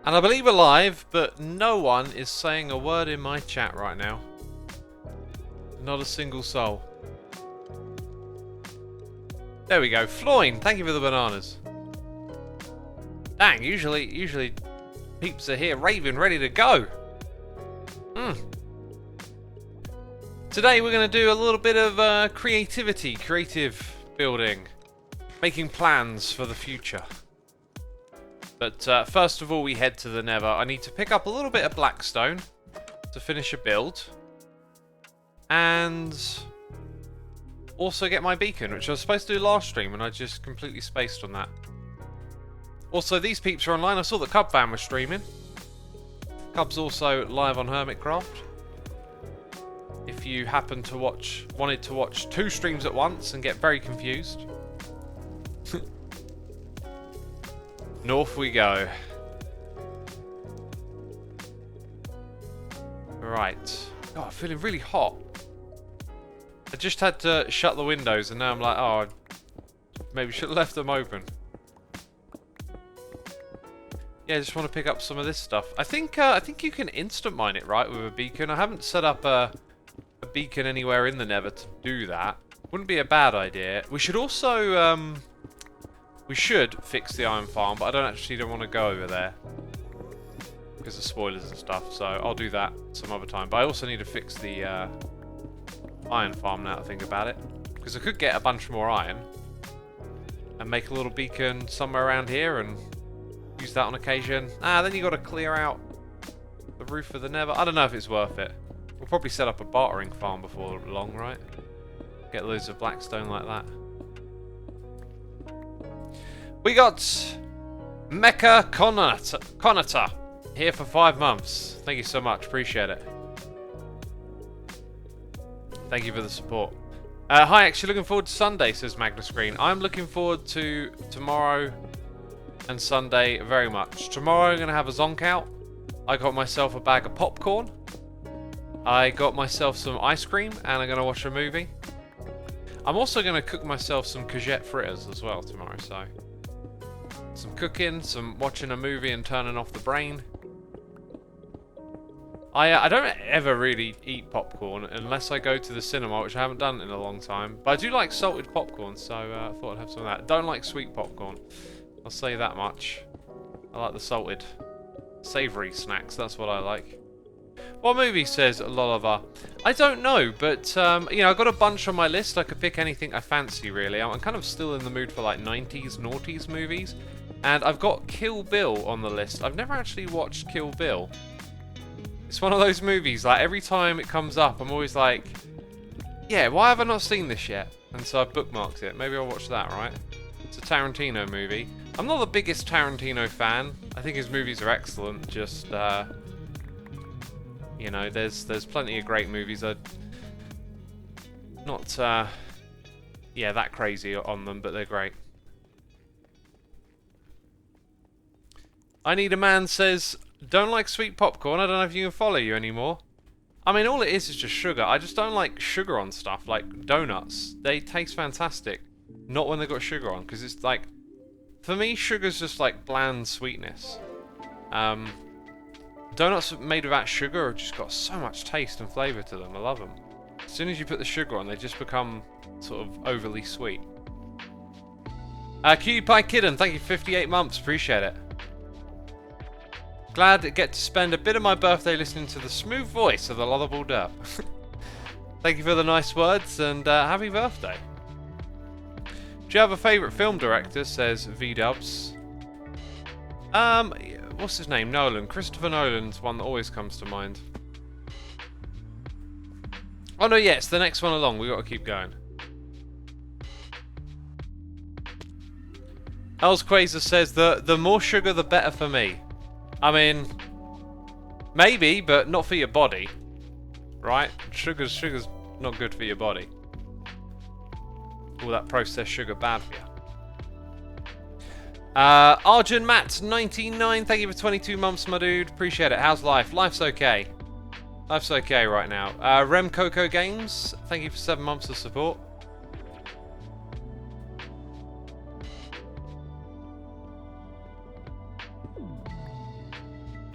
And I believe alive, but no one is saying a word in my chat right now. Not a single soul. There we go. Floyne, thank you for the bananas. Dang, usually peeps are here raving, ready to go. Today we're going to do a little bit of creative building. Making plans for the future. But first of all, we head to the Nether. I need to pick up a little bit of blackstone to finish a build. And also get my beacon, which I was supposed to do last stream, and I just completely spaced on that. Also, these peeps are online. I saw that Cub Fan was streaming. Cub's also live on Hermitcraft. If you happen to wanted to watch 2 streams at once and get very confused. North we go. Right. Oh, I'm feeling really hot. I just had to shut the windows and now I'm like, oh, maybe should have left them open. Yeah, I just want to pick up some of this stuff. I think you can instant mine it, right, with a beacon. I haven't set up a beacon anywhere in the Nether to do that. Wouldn't be a bad idea. We should also we should fix the iron farm, but I don't want to go over there because of spoilers and stuff, so I'll do that some other time. But I also need to fix the iron farm now that I think about it, because I could get a bunch more iron and make a little beacon somewhere around here and use that on occasion. Then you got to clear out the roof of the Nether. I don't know if it's worth it. We'll probably set up a bartering farm before long, right? Get loads of blackstone like that. We got Mecha Conata here for 5 months. Thank you so much. Appreciate it. Thank you for the support. Hi, actually looking forward to Sunday, says Magnus Green. I'm looking forward to tomorrow and Sunday very much. Tomorrow I'm going to have a zonk out. I got myself a bag of popcorn. I got myself some ice cream and I'm going to watch a movie. I'm also going to cook myself some courgette fritters as well tomorrow, so... Some cooking, some watching a movie and turning off the brain. I don't ever really eat popcorn unless I go to the cinema, which I haven't done in a long time. But I do like salted popcorn, so I thought I'd have some of that. Don't like sweet popcorn. I'll say that much. I like the salted, savoury snacks. That's what I like. What movie, says Loliver? I don't know, but you know, I've got a bunch on my list. I could pick anything I fancy, really. I'm kind of still in the mood for like 90s, noughties movies. And I've got Kill Bill on the list. I've never actually watched Kill Bill. It's one of those movies, like every time it comes up, I'm always like, yeah, why have I not seen this yet? And so I've bookmarked it. Maybe I'll watch that, right? It's a Tarantino movie. I'm not the biggest Tarantino fan. I think his movies are excellent. Just, you know, there's plenty of great movies. I'm not, yeah, that crazy on them, but they're great. I Need a Man says, don't like sweet popcorn. I don't know if you can follow you anymore. I mean, all it is just sugar. I just don't like sugar on stuff, like donuts. They taste fantastic. Not when they've got sugar on, because it's like, for me, sugar's just like bland sweetness. Donuts made without sugar have just got so much taste and flavour to them. I love them. As soon as you put the sugar on, they just become sort of overly sweet. Cutie Pie Kidden, thank you for 58 months. Appreciate it. Glad to get to spend a bit of my birthday listening to the smooth voice of the Lovable Derp. Thank you for the nice words and happy birthday. Do you have a favourite film director? Says V-Dubs. What's his name? Nolan. Christopher Nolan's one that always comes to mind. Oh no, yeah, it's the next one along. We've got to keep going. Els Quasar says the more sugar the better for me. I mean, maybe, but not for your body, right? Sugar's not good for your body. All that processed sugar bad for you. Arjun Matt 99, thank you for 22 months, my dude. Appreciate it. How's life? Life's okay. Life's okay right now. Rem Coco Games, thank you for 7 months of support.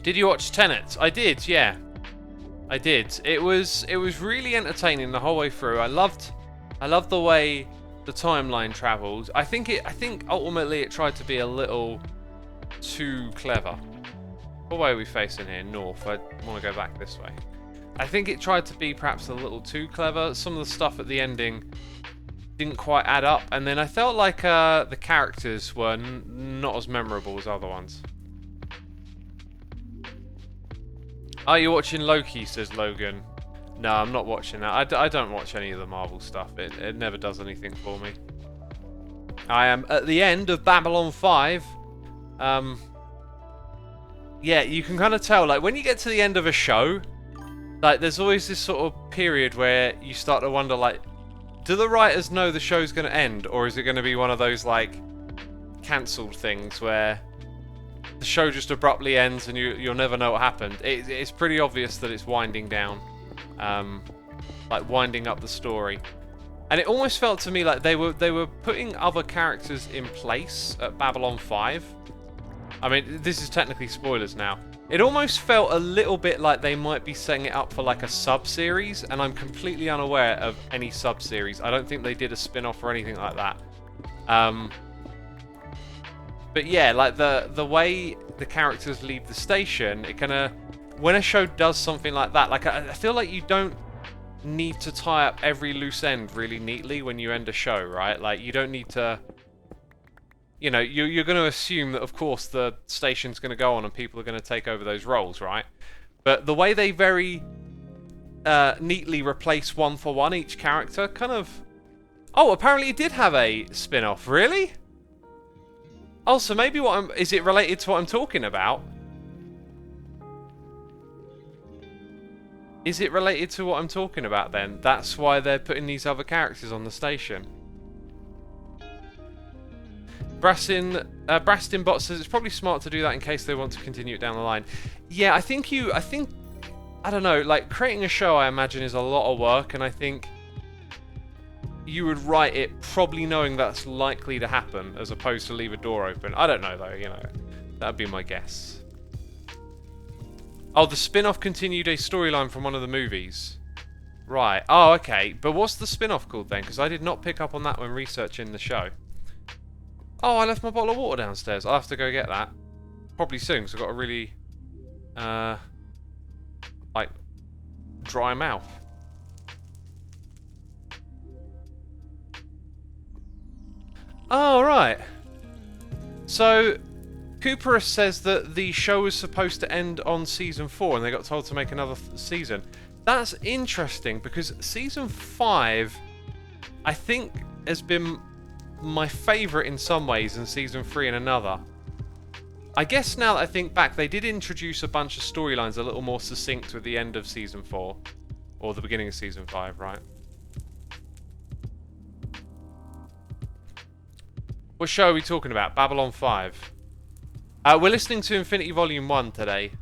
Did you watch Tenet? I did, yeah. I did. It was really entertaining the whole way through. I loved the way the timeline travels. I think ultimately it tried to be a little too clever. What way are we facing here? North. I want to go back this way. I think it tried to be perhaps a little too clever. Some of the stuff at the ending didn't quite add up, and then I felt like the characters were not as memorable as other ones. Are you watching Loki, says Logan. No, I'm not watching that. I don't watch any of the Marvel stuff. It never does anything for me. I am at the end of Babylon 5. Yeah, you can kind of tell, like, when you get to the end of a show, like, there's always this sort of period where you start to wonder, like, do the writers know the show's going to end, or is it going to be one of those, like, cancelled things where the show just abruptly ends and you'll never know what happened? It's pretty obvious that it's winding down, like winding up the story, and it almost felt to me like they were putting other characters in place at Babylon 5. I mean, this is technically spoilers now. It almost felt a little bit like they might be setting it up for like a sub-series, and I'm completely unaware of any sub-series. I don't think they did a spin-off or anything like that. But yeah, like the way the characters leave the station, it kind of, when a show does something like that, like I feel like you don't need to tie up every loose end really neatly when you end a show, right? Like, you don't need to, you know, you're going to assume that, of course, the station's going to go on and people are going to take over those roles, right? But the way they very neatly replace one for one each character, kind of... Oh, apparently it did have a spin-off. Really? Oh, so maybe is it related to what I'm talking about? Is it related to what I'm talking about then? That's why they're putting these other characters on the station. Brastin Bot says it's probably smart to do that in case they want to continue it down the line. Yeah, I think, I don't know, like, creating a show, I imagine, is a lot of work, and I think you would write it probably knowing that's likely to happen, as opposed to leave a door open. I don't know, though, you know. That'd be my guess. Oh, the spin-off continued a storyline from one of the movies. Right. Oh, okay. But what's the spin-off called then? Because I did not pick up on that when researching the show. Oh, I left my bottle of water downstairs. I'll have to go get that. Probably soon, because I've got a really, like, dry mouth. Oh, right. So, Cooperus says that the show was supposed to end on Season 4, and they got told to make another season. That's interesting, because Season 5, I think, has been my favourite in some ways, and Season 3 in another. I guess now that I think back, they did introduce a bunch of storylines a little more succinct with the end of Season 4. Or the beginning of Season 5, right? What show are we talking about? Babylon 5. We're listening to Infinity Volume 1 today.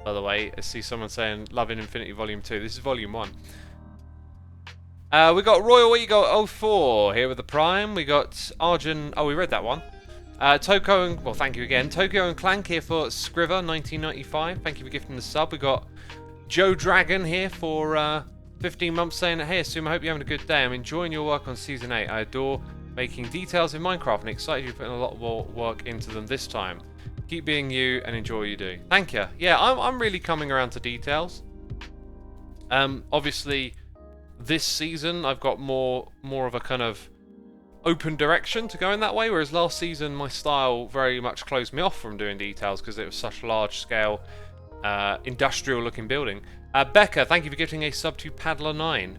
By the way, I see someone saying, loving Infinity Volume 2. This is Volume 1. We got Royal Eagle 04 here with the Prime. We got Arjun. Oh, we read that one. Toko and, well, thank you again. Tokyo and Clank here for Scriver 1995. Thank you for gifting the sub. We got Joe Dragon here for 15 months saying, hey, Xisuma, I hope you're having a good day. I'm enjoying your work on Season 8. I adore making details in Minecraft and excited you're putting a lot more work into them this time. Keep being you and enjoy what you do. Thank you. Yeah, I'm really coming around to details. Obviously, this season I've got more of a kind of open direction to go in that way, whereas last season my style very much closed me off from doing details because it was such large scale, industrial looking building. Becca, thank you for gifting a sub to Paddler9.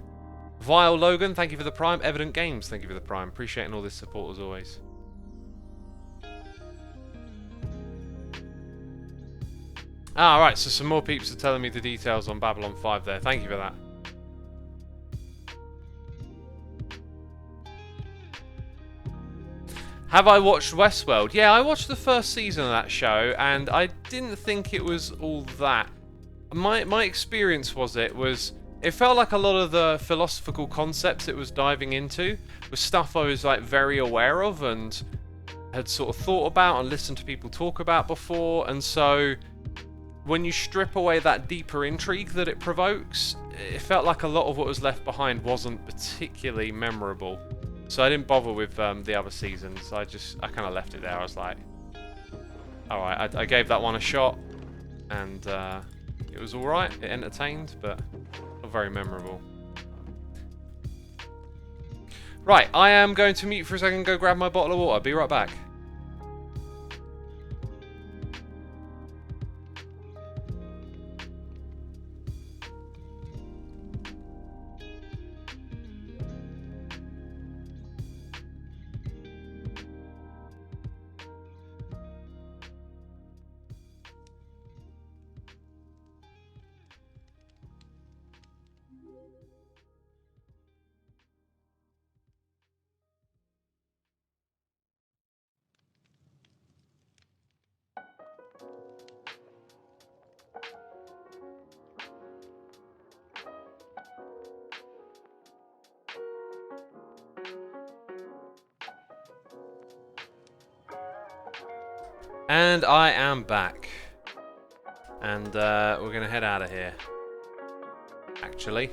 Vile Logan, thank you for the Prime. Evident Games, thank you for the Prime. Appreciating all this support as always. Right, so some more peeps are telling me the details on Babylon 5 there. Thank you for that. Have I watched Westworld? Yeah, I watched the first season of that show, and I didn't think it was all that. My experience it felt like a lot of the philosophical concepts it was diving into was stuff I was like very aware of and had sort of thought about and listened to people talk about before, and so when you strip away that deeper intrigue that it provokes, it felt like a lot of what was left behind wasn't particularly memorable. So I didn't bother with the other seasons. I kind of left it there. I was like, alright, I gave that one a shot, and it was alright. It entertained, but not very memorable. Right, I am going to mute for a second, go grab my bottle of water. Be right back. And I am back. And we're going to head out of here. Actually.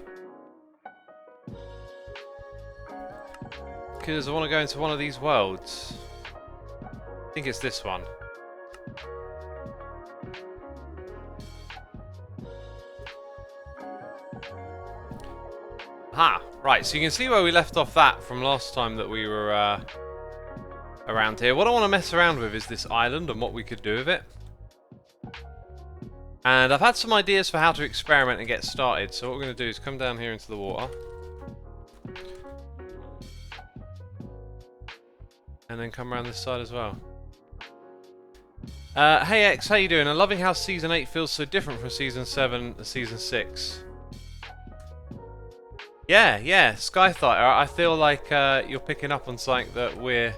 Because I want to go into one of these worlds. I think it's this one. Aha! Right, so you can see where we left off that from last time that we were around here. What I want to mess around with is this island and what we could do with it. And I've had some ideas for how to experiment and get started. So what we're going to do is come down here into the water. And then come around this side as well. Hey X, how you doing? I'm loving how Season 8 feels so different from Season 7 and Season 6. Yeah, Skyfighter, I feel like you're picking up on something that we're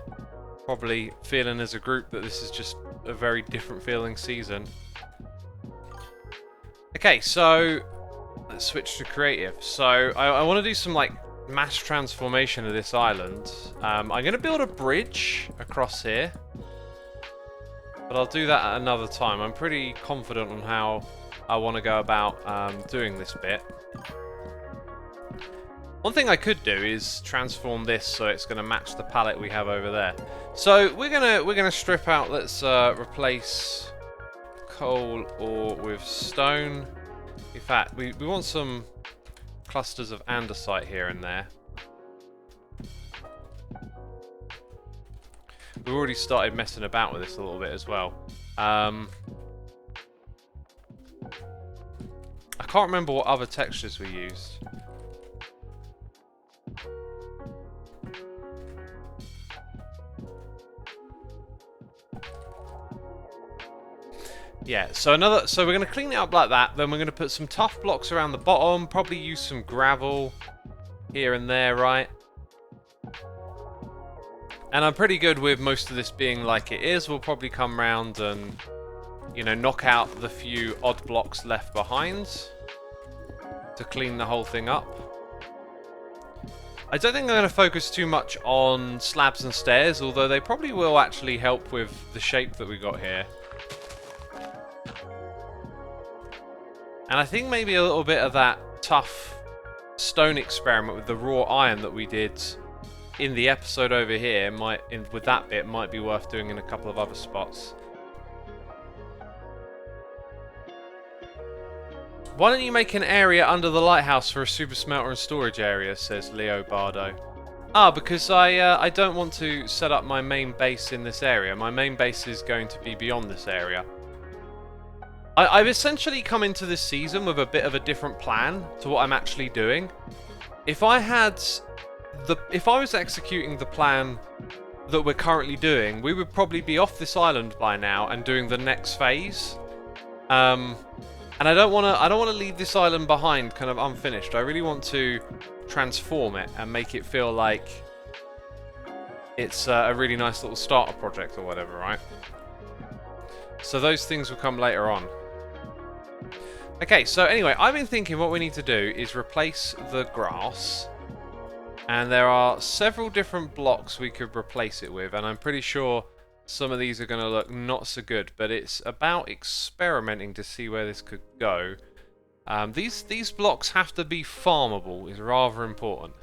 probably feeling as a group, that this is just a very different feeling season. Okay, so let's switch to creative. So I want to do some like mass transformation of this island. I'm going to build a bridge across here, but I'll do that at another time. I'm pretty confident on how I want to go about doing this bit. One thing I could do is transform this so it's going to match the palette we have over there. So we're gonna strip out. Let's replace coal ore with stone. In fact, we want some clusters of andesite here and there. We've already started messing about with this a little bit as well. I can't remember what other textures we used. Yeah, so we're going to clean it up like that, then we're going to put some tough blocks around the bottom, probably use some gravel here and there, right? And I'm pretty good with most of this being like it is. We'll probably come round and, you know, knock out the few odd blocks left behind to clean the whole thing up. I don't think I'm going to focus too much on slabs and stairs, although they probably will actually help with the shape that we got here. And I think maybe a little bit of that tough stone experiment with the raw iron that we did in the episode over here with that bit might be worth doing in a couple of other spots. Why don't you make an area under the lighthouse for a super smelter and storage area, says Leo Bardo. Ah, because I don't want to set up my main base in this area. My main base is going to be beyond this area. I've essentially come into this season with a bit of a different plan to what I'm actually doing. If I was executing the plan that we're currently doing, we would probably be off this island by now and doing the next phase. And I don't want to leave this island behind kind of unfinished. I really want to transform it and make it feel like it's a really nice little starter project or whatever, right? So those things will come later on. Okay, so anyway, I've been thinking what we need to do is replace the grass. And there are several different blocks we could replace it with, and I'm pretty sure some of these are going to look not so good, but it's about experimenting to see where this could go. These blocks have to be farmable, is rather important.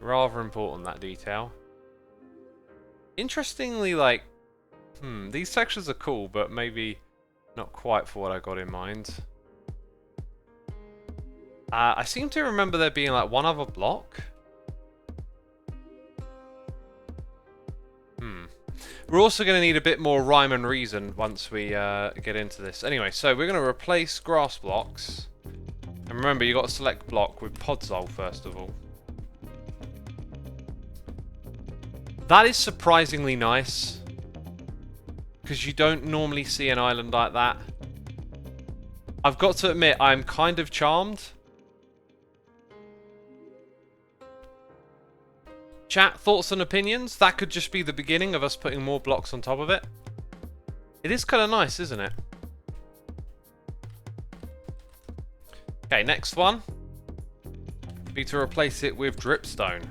Rather important, that detail. Interestingly, like, these textures are cool, but maybe not quite for what I got in mind. I seem to remember there being like one other block. We're also going to need a bit more rhyme and reason once we get into this. Anyway, so we're going to replace grass blocks. And remember, you've got to select block with podzol first of all. That is surprisingly nice. Because you don't normally see an island like that. I've got to admit, I'm kind of charmed. Chat, thoughts and opinions? That could just be the beginning of us putting more blocks on top of it. It is kind of nice, isn't it? Okay, next one. Be to replace it with dripstone.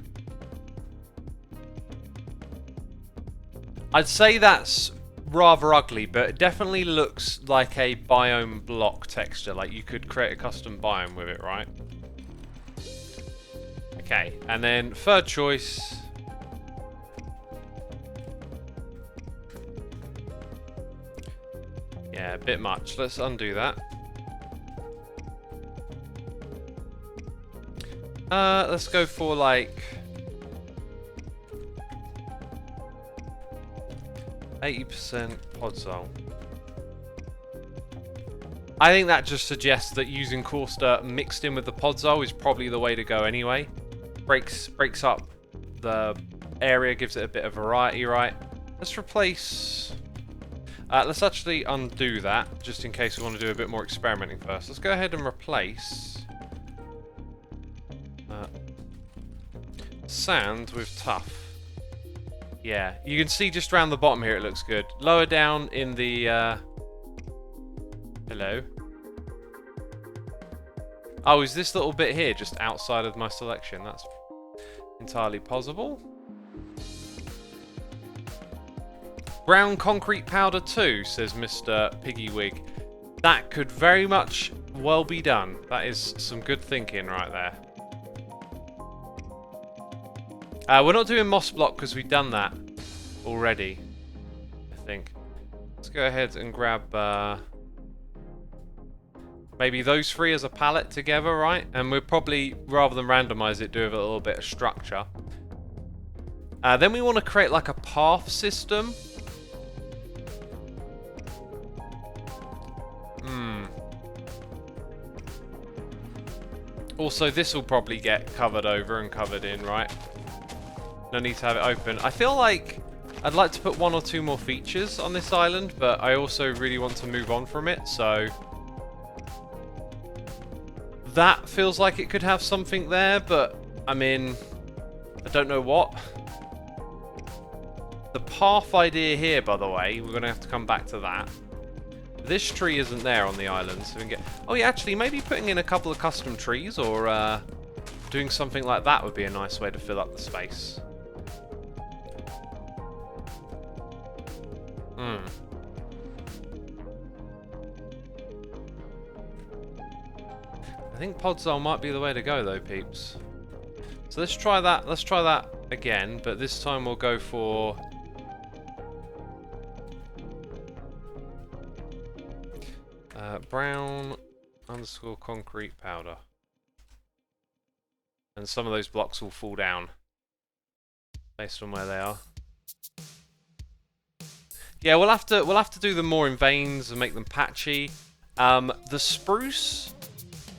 I'd say that's rather ugly, but it definitely looks like a biome block texture. Like you could create a custom biome with it, right? Okay, and then third choice. Yeah, a bit much. Let's undo that. Let's go for like 80% podzol. I think that just suggests that using coarse dirt mixed in with the podzol is probably the way to go anyway. Breaks up the area, gives it a bit of variety, right? Let's replace... let's actually undo that, just in case we want to do a bit more experimenting first. Let's go ahead and replace... sand with tuff. Yeah, you can see just around the bottom here it looks good. Lower down in the... Hello? Oh, is this little bit here just outside of my selection? That's entirely possible. Brown concrete powder too, says Mr. Piggywig. That could very much well be done. That is some good thinking right there. We're not doing moss block because we've done that already, I think. Let's go ahead and grab maybe those three as a palette together, right? And we'll probably, rather than randomize it, do a little bit of structure. Then we want to create like a path system. Also, this will probably get covered over and covered in, right? No need to have it open. I feel like I'd like to put one or two more features on this island, but I also really want to move on from it, so... That feels like it could have something there, but, I mean, I don't know what. The path idea here, by the way, we're going to have to come back to that. This tree isn't there on the island, so we can get... Oh yeah, actually, maybe putting in a couple of custom trees, or doing something like that would be a nice way to fill up the space. I think podzol might be the way to go though, peeps. So let's try that. Let's try that again, but this time we'll go for brown _ concrete powder. And some of those blocks will fall down based on where they are. Yeah, we'll have to do them more in veins and make them patchy. The spruce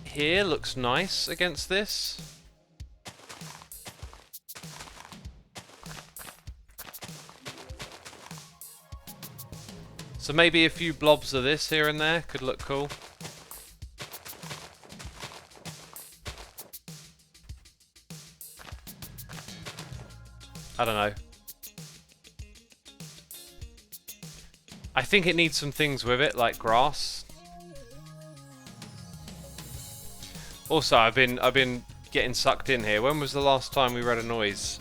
here looks nice against this. So maybe a few blobs of this here and there could look cool. I don't know. I think it needs some things with it, like grass. Also, I've been getting sucked in here. When was the last time we read a noise?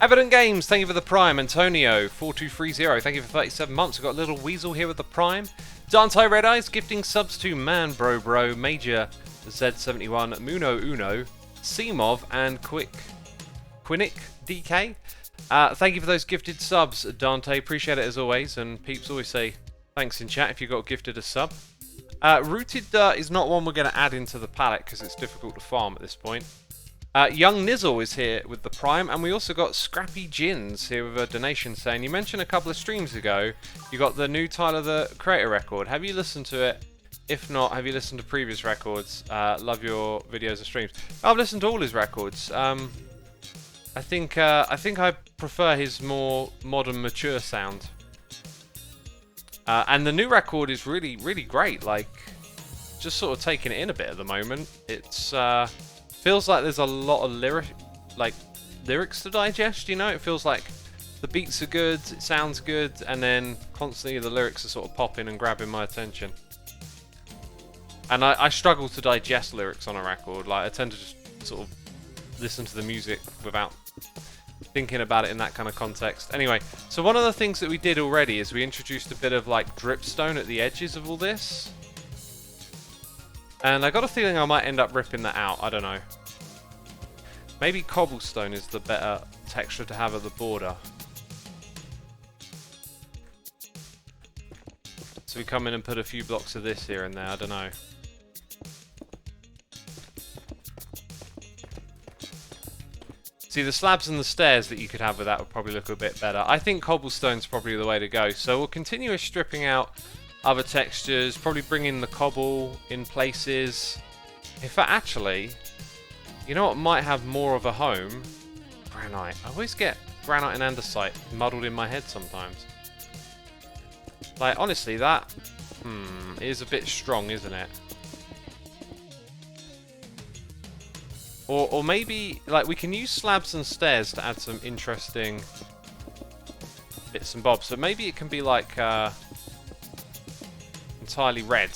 Evident Games, thank you for the Prime. Antonio, 4230, thank you for 37 months. We've got a little weasel here with the Prime. Dante Red Eyes, gifting subs to Man Bro, Major Z71, Muno Uno, Seamov, and Quinic DK. Thank you for those gifted subs, Dante. Appreciate it as always. And peeps always say thanks in chat if you got gifted a sub. Rooted Dirt is not one we're going to add into the palette because it's difficult to farm at this point. Young Nizzle is here with the Prime, and we also got Scrappy Gins here with a donation saying, you mentioned a couple of streams ago you got the new Tyler the Creator record. Have you listened to it? If not, have you listened to previous records? Love your videos and streams. I've listened to all his records. I think I prefer his more modern, mature sound. And the new record is really, really great. Like, just sort of taking it in a bit at the moment. It's feels like there's a lot of lyrics to digest. You know, it feels like the beats are good, it sounds good, and then constantly the lyrics are sort of popping and grabbing my attention. And I struggle to digest lyrics on a record. Like, I tend to just sort of listen to the music without thinking about it in that kind of context. Anyway, so one of the things that we did already is we introduced a bit of like dripstone at the edges of all this. And I got a feeling I might end up ripping that out. I don't know. Maybe cobblestone is the better texture to have at the border. So we come in and put a few blocks of this here and there. I don't know. See, the slabs and the stairs that you could have with that would probably look a bit better. I think cobblestone's probably the way to go. So we'll continue stripping out other textures, probably bring in the cobble in places. In fact, actually, you know what might have more of a home? Granite. I always get granite and andesite muddled in my head sometimes. Like, honestly, that is a bit strong, isn't it? Or maybe, like, we can use slabs and stairs to add some interesting bits and bobs. So maybe it can be like entirely red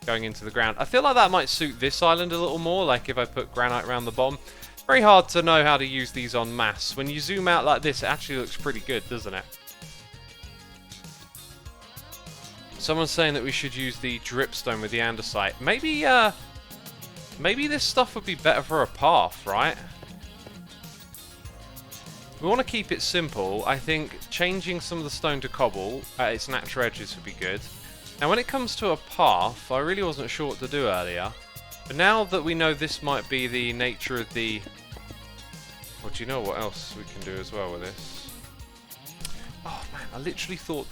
going into the ground. I feel like that might suit this island a little more, like if I put granite around the bottom. Very hard to know how to use these en masse. When you zoom out like this, it actually looks pretty good, doesn't it? Someone's saying that we should use the dripstone with the andesite. Maybe, maybe this stuff would be better for a path, right? We want to keep it simple. I think changing some of the stone to cobble at its natural edges would be good. Now, when it comes to a path, I really wasn't sure what to do earlier. But now that we know this might be the nature of the... Well, do you know what else we can do as well with this? Oh, man, I literally thought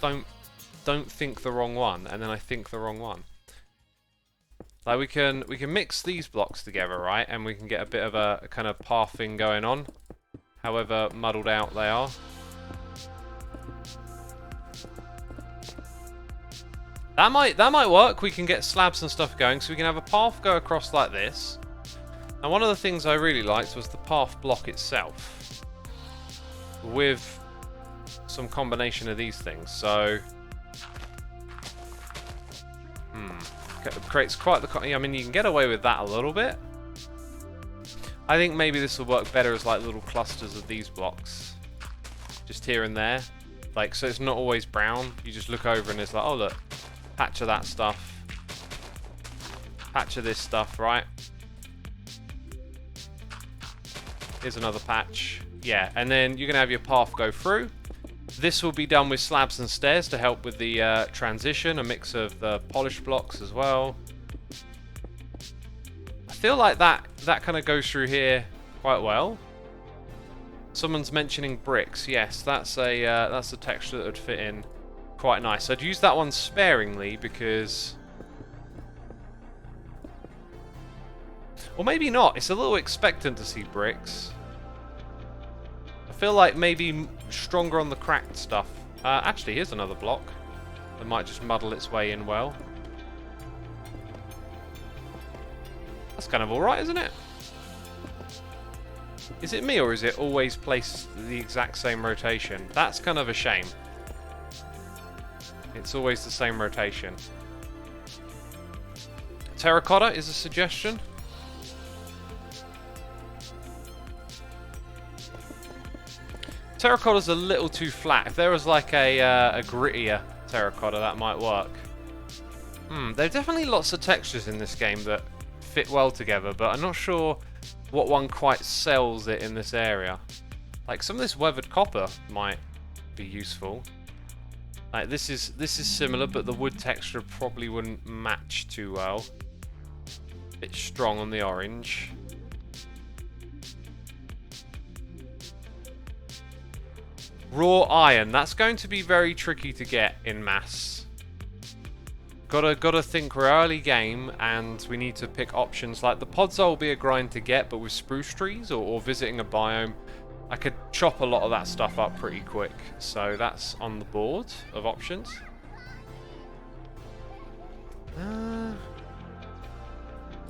don't think the wrong one, and then I think the wrong one. Like, we can mix these blocks together, right? And we can get a bit of a kind of path thing going on, however muddled out they are. That might work. We can get slabs and stuff going, so we can have a path go across like this. And one of the things I really liked was the path block itself, with some combination of these things. So, creates quite the... I mean, you can get away with that a little bit. I think maybe this will work better as like little clusters of these blocks, just here and there. Like, so it's not always brown. You just look over and it's like, oh look, patch of that stuff, patch of this stuff, right? Here's another patch. Yeah, and then you're gonna have your path go through. This will be done with slabs and stairs to help with the transition, a mix of the polished blocks as well. I feel like that kind of goes through here quite well. Someone's mentioning bricks. Yes, that's a texture that would fit in quite nice. I'd use that one sparingly because... Or maybe not. It's a little expectant to see bricks. I feel like maybe stronger on the cracked stuff. Actually, here's another block that might just muddle its way in well. That's kind of alright, isn't it? Is it me, or is it always placed the exact same rotation? That's kind of a shame. It's always the same rotation. Terracotta is a suggestion. Terracotta's a little too flat. If there was like a grittier terracotta, that might work. There are definitely lots of textures in this game that fit well together, but I'm not sure what one quite sells it in this area. Like some of this weathered copper might be useful. Like this is similar, but the wood texture probably wouldn't match too well. Bit strong on the orange. Raw iron, that's going to be very tricky to get in mass. Gotta think we're early game and we need to pick options. Like the podzol will be a grind to get, but with spruce trees or visiting a biome, I could chop a lot of that stuff up pretty quick. So that's on the board of options.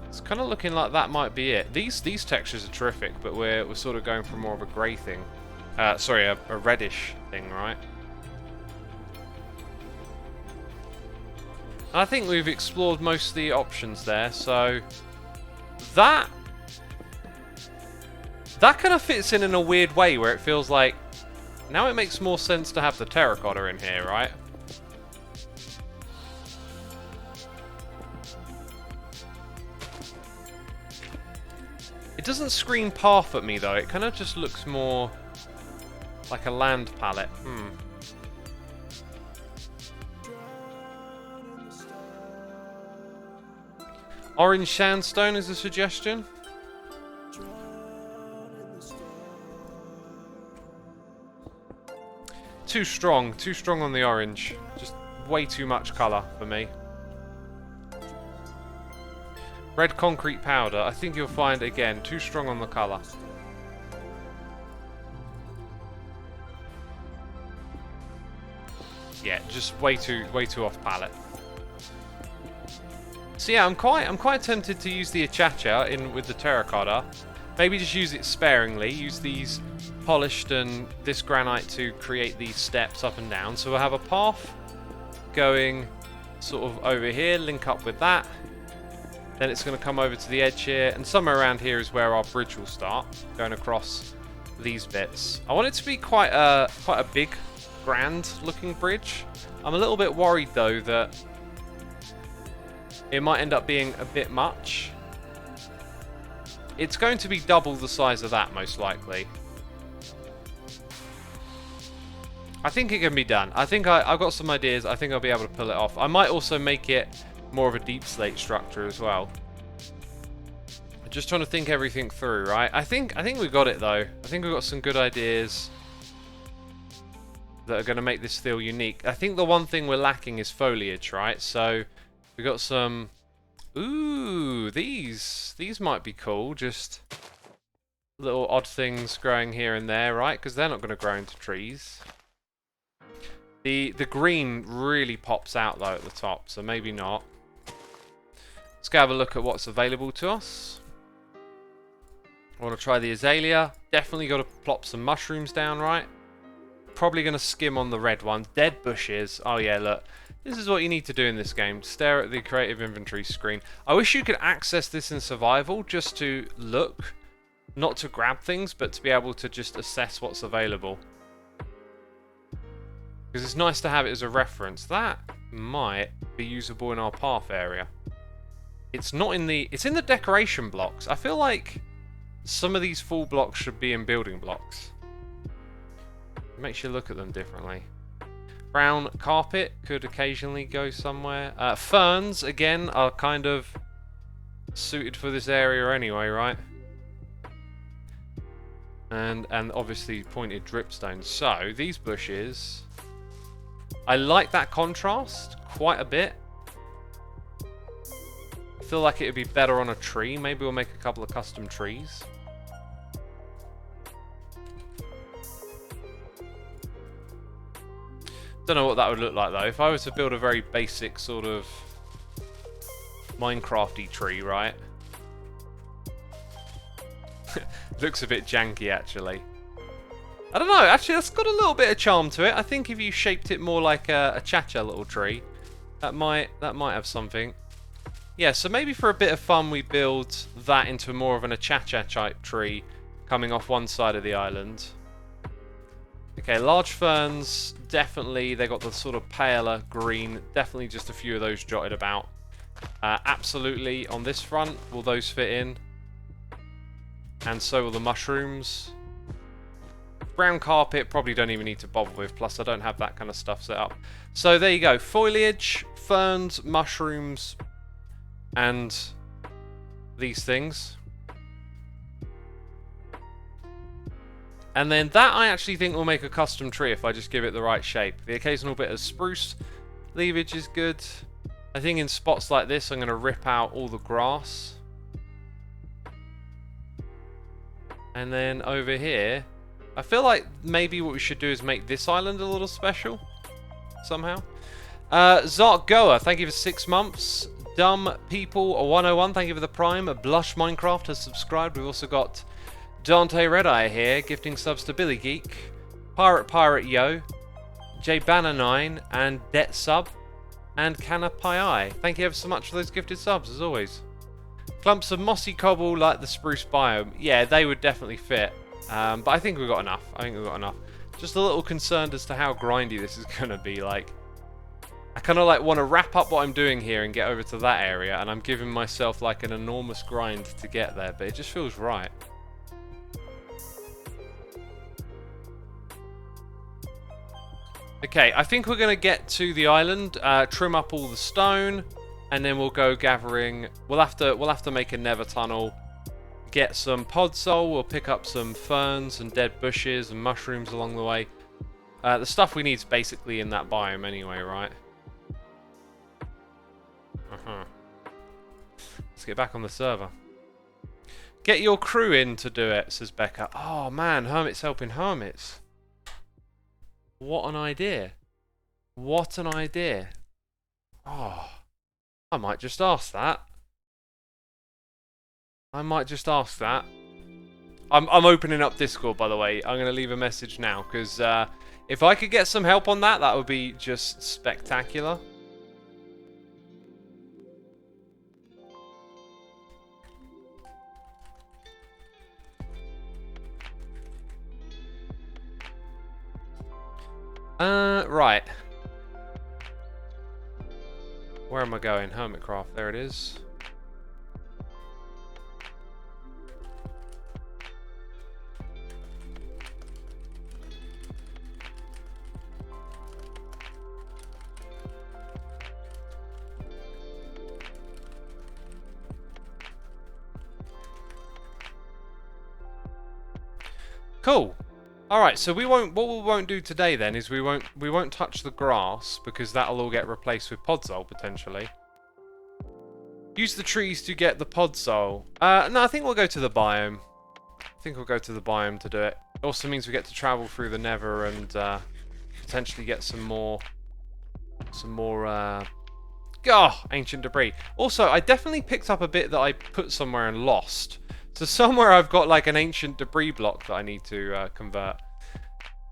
It's kind of looking like that might be it. These textures are terrific, but we're sort of going for more of a grey thing. Sorry, a reddish thing, right? I think we've explored most of the options there, so that kind of fits in a weird way where it feels like now it makes more sense to have the terracotta in here, right? It doesn't scream path at me though, it kind of just looks more like a land palette. Orange sandstone is a suggestion. Too strong on the orange. Just way too much colour for me. Red concrete powder, I think you'll find again, too strong on the colour. Yeah, just way too off palette. So yeah, I'm quite tempted to use the achacha in with the terracotta. Maybe just use it sparingly. Use these polished and this granite to create these steps up and down. So we'll have a path going sort of over here, link up with that. Then it's going to come over to the edge here, and somewhere around here is where our bridge will start, going across these bits. I want it to be quite a big, grand-looking bridge. I'm a little bit worried though that it might end up being a bit much. It's going to be double the size of that, most likely. I think it can be done. I think I've got some ideas. I think I'll be able to pull it off. I might also make it more of a deep slate structure as well. Just trying to think everything through, right? I think we've got it though. I think we've got some good ideas that are going to make this feel unique. I think the one thing we're lacking is foliage, right? So we got some. Ooh, these might be cool. Just little odd things growing here and there, right? Because they're not going to grow into trees. The green really pops out though at the top, so maybe not. Let's go have a look at what's available to us. I want to try the azalea. Definitely got to plop some mushrooms down, right? Probably going to skim on the red ones. Dead bushes. Oh yeah, look. This is what you need to do in this game. Stare at the creative inventory screen. I wish you could access this in survival just to look. Not to grab things, but to be able to just assess what's available. Because it's nice to have it as a reference. That might be usable in our path area. It's not in the... It's in the decoration blocks. I feel like some of these full blocks should be in building blocks. It makes you look at them differently. Brown carpet could occasionally go somewhere. Ferns, again, are kind of suited for this area anyway, right? And obviously pointed dripstones. So, these bushes... I like that contrast quite a bit. I feel like it would be better on a tree. Maybe we'll make a couple of custom trees. Don't know what that would look like though. If I was to build a very basic sort of Minecrafty tree, right? Looks a bit janky actually. I don't know, actually that's got a little bit of charm to it. I think if you shaped it more like a cha-cha little tree, that might have something. Yeah, so maybe for a bit of fun we build that into more of an cha-cha type tree coming off one side of the island. Okay, large ferns, definitely, they got the sort of paler green. Definitely just a few of those jotted about. Absolutely, on this front, will those fit in? And so will the mushrooms. Brown carpet, probably don't even need to bother with, plus I don't have that kind of stuff set up. So there you go, foliage, ferns, mushrooms, and these things. And then that I actually think will make a custom tree if I just give it the right shape. The occasional bit of spruce leafage is good. I think in spots like this I'm going to rip out all the grass. And then over here, I feel like maybe what we should do is make this island a little special. Somehow. Zark Goa, thank you for 6 months. Dumb People 101, thank you for the prime. Blush Minecraft has subscribed. We've also got Dante Redeye here, gifting subs to Billy Geek, Pirate Yo, J Banner 9, and Det Sub, and Canapai. Thank you ever so much for those gifted subs, as always. Clumps of mossy cobble like the spruce biome. Yeah, they would definitely fit. But I think we've got enough. Just a little concerned as to how grindy this is going to be. Like, I kind of like want to wrap up what I'm doing here and get over to that area, and I'm giving myself like an enormous grind to get there, but it just feels right. Okay, I think we're going to get to the island, trim up all the stone, and then we'll go gathering. We'll have to make a nether tunnel, get some podzol. We'll pick up some ferns and dead bushes and mushrooms along the way. The stuff we need is basically in that biome anyway, right? Let's get back on the server. Get your crew in to do it, says Becca. Oh man, hermits helping hermits. What an idea. What an idea. Oh, I might just ask that. I'm opening up Discord, by the way. I'm going to leave a message now, because if I could get some help on that, that would be just spectacular. Right. Where am I going? Hermitcraft, there it is. Cool. Alright, so what we won't do today then is we won't touch the grass, because that'll all get replaced with podzol potentially. Use the trees to get the podzol. No, I think we'll go to the biome. I think we'll go to the biome to do it. It also means we get to travel through the nether and potentially get some more ancient debris. Also, I definitely picked up a bit that I put somewhere and lost. So somewhere I've got like an ancient debris block that I need to convert.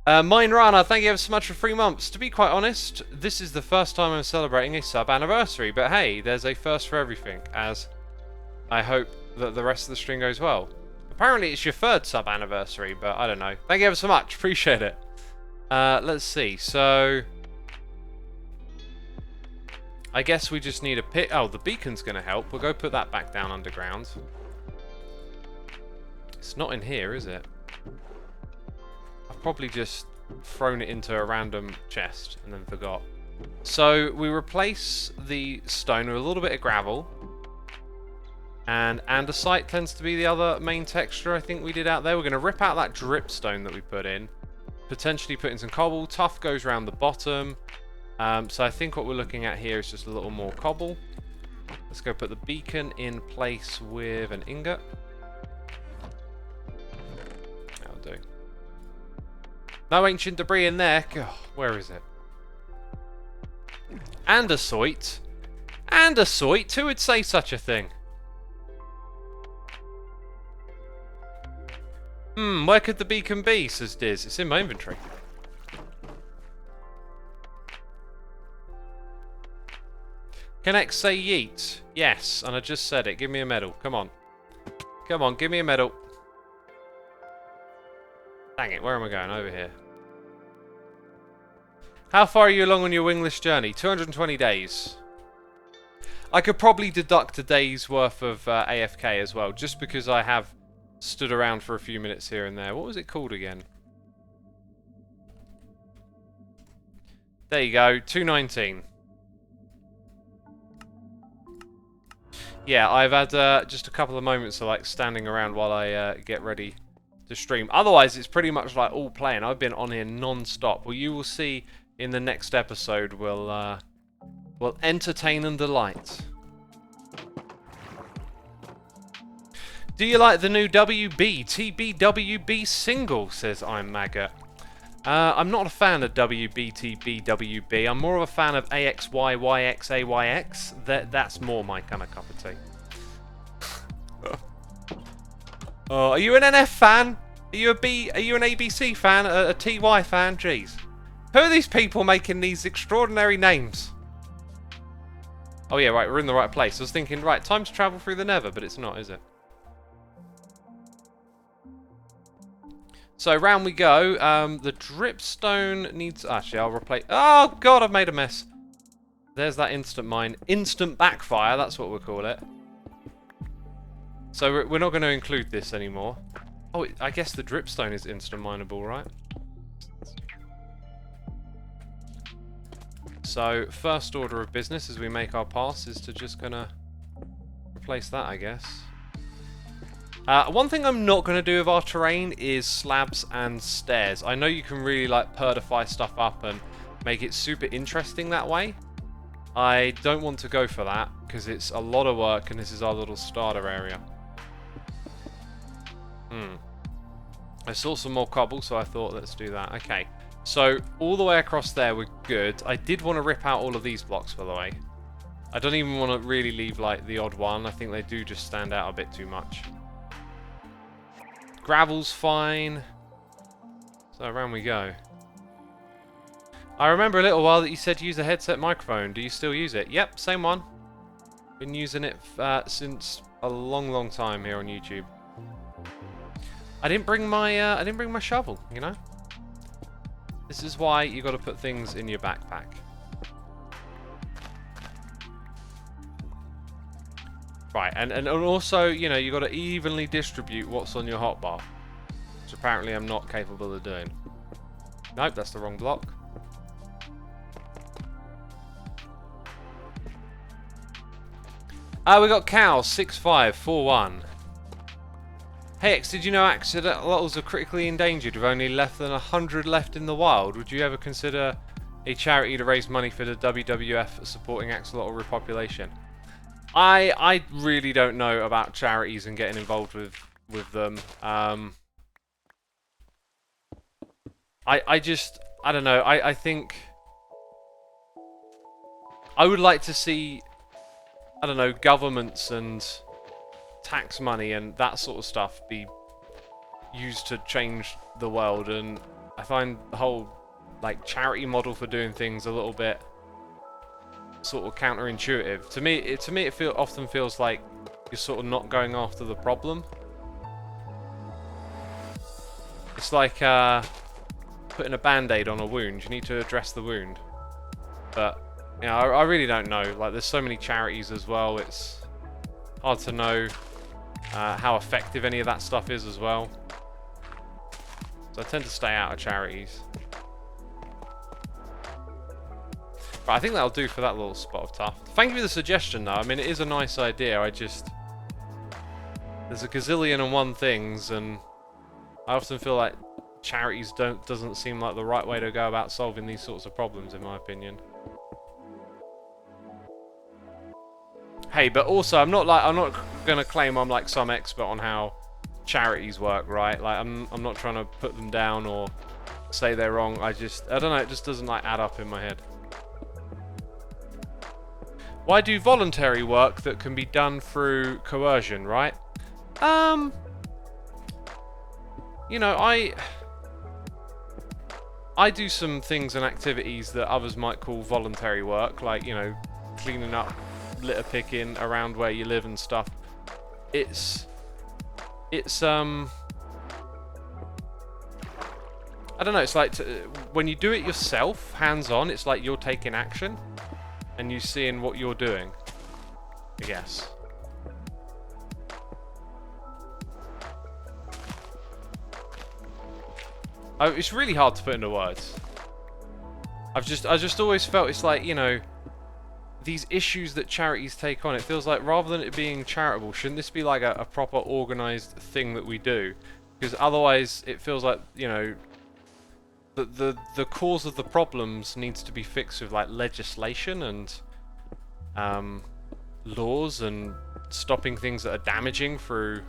Mine Rana, thank you ever so much for 3 months. To be quite honest, this is the first time I'm celebrating a sub anniversary. But hey, there's a first for everything, as I hope that the rest of the stream goes well. Apparently it's your 3rd sub anniversary, but I don't know. Thank you ever so much, appreciate it. Let's see, so I guess we just need a pit. Oh, the beacon's going to help. We'll go put that back down underground. It's not in here, is it? I've probably just thrown it into a random chest and then forgot. So we replace the stone with a little bit of gravel. And andesite tends to be the other main texture I think we did out there. We're going to rip out that dripstone that we put in. Potentially put in some cobble. Tuff goes around the bottom. So I think what we're looking at here is just a little more cobble. Let's go put the beacon in place with an ingot. That'll do. No ancient debris in there. God, where is it? Andesite? Andesite? Who would say such a thing? Where could the beacon be, says Diz. It's in my inventory. Can X say yeet? Yes, and I just said it. Give me a medal. Come on. Come on, give me a medal. Dang it, where am I going? Over here. How far are you along on your wingless journey? 220 days. I could probably deduct a day's worth of AFK as well, just because I have stood around for a few minutes here and there. What was it called again? There you go, 219. Yeah, I've had just a couple of moments of like standing around while I get ready to stream. Otherwise, it's pretty much like all playing. I've been on here non-stop. Well, you will see in the next episode. Will entertain and delight. Do you like the new WB TBWB single? Says I'm Maggot. I'm not a fan of WBTBWB. I'm more of a fan of AXYYXAYX. That's more my kind of cup of tea. Oh, are you an NF fan? Are you an ABC fan? A TY fan? Jeez. Who are these people making these extraordinary names? Oh yeah, right, we're in the right place. I was thinking, right, time to travel through the Nether, but it's not, is it? So round we go. The dripstone needs... Actually, I'll replace... Oh, God, I've made a mess. There's that instant mine. Instant backfire, that's what we'll call it. So we're not going to include this anymore. Oh, I guess the dripstone is instant mineable, right? So, first order of business as we make our pass is to just going to replace that, I guess. One thing I'm not going to do with our terrain is slabs and stairs. I know you can really like purify stuff up and make it super interesting that way. I don't want to go for that because it's a lot of work and this is our little starter area. I saw some more cobble, so I thought let's do that. Okay, so all the way across there we're good. I did want to rip out all of these blocks, by the way. I don't even want to really leave like the odd one. I think they do just stand out a bit too much. Gravel's fine. So around we go. I remember a little while that you said use a headset microphone. Do you still use it? Yep, same one. Been using it since a long time here on YouTube. I didn't bring my shovel, you know? This is why you got to put things in your backpack. Right, and also, you know, you got to evenly distribute what's on your hotbar, which apparently I'm not capable of doing. Nope, that's the wrong block. We got cows 6541. Hey X, did you know axolotls are critically endangered with only less than 100 left in the wild? Would you ever consider a charity to raise money for the WWF supporting axolotl repopulation? I really don't know about charities and getting involved with them. I don't know. I think I would like to see, I don't know, governments and tax money and that sort of stuff be used to change the world, and I find the whole like charity model for doing things a little bit sort of counterintuitive. To me it often feels like you're sort of not going after the problem. It's like putting a band-aid on a wound. You need to address the wound. But you know, I really don't know. Like, there's so many charities as well. It's hard to know how effective any of that stuff is as well. So I tend to stay out of charities. But I think that'll do for that little spot of tuff. Thank you for the suggestion, though. I mean, it is a nice idea. There's a gazillion and one things, and I often feel like charities doesn't seem like the right way to go about solving these sorts of problems, in my opinion. Hey, but also I'm not gonna claim I'm like some expert on how charities work, right? Like I'm not trying to put them down or say they're wrong. I don't know, it just doesn't like add up in my head. Why do voluntary work that can be done through coercion, right? You know, I do some things and activities that others might call voluntary work, like, you know, cleaning up, litter picking around where you live and stuff. It's I don't know, it's like when you do it yourself, hands-on, it's like you're taking action and you seeing what you're doing, I guess. Oh, it's really hard to put into words. I just always felt it's like, you know, these issues that charities take on, it feels like rather than it being charitable, shouldn't this be like a proper organised thing that we do? Because otherwise it feels like, you know, the cause of the problems needs to be fixed with like legislation and laws and stopping things that are damaging through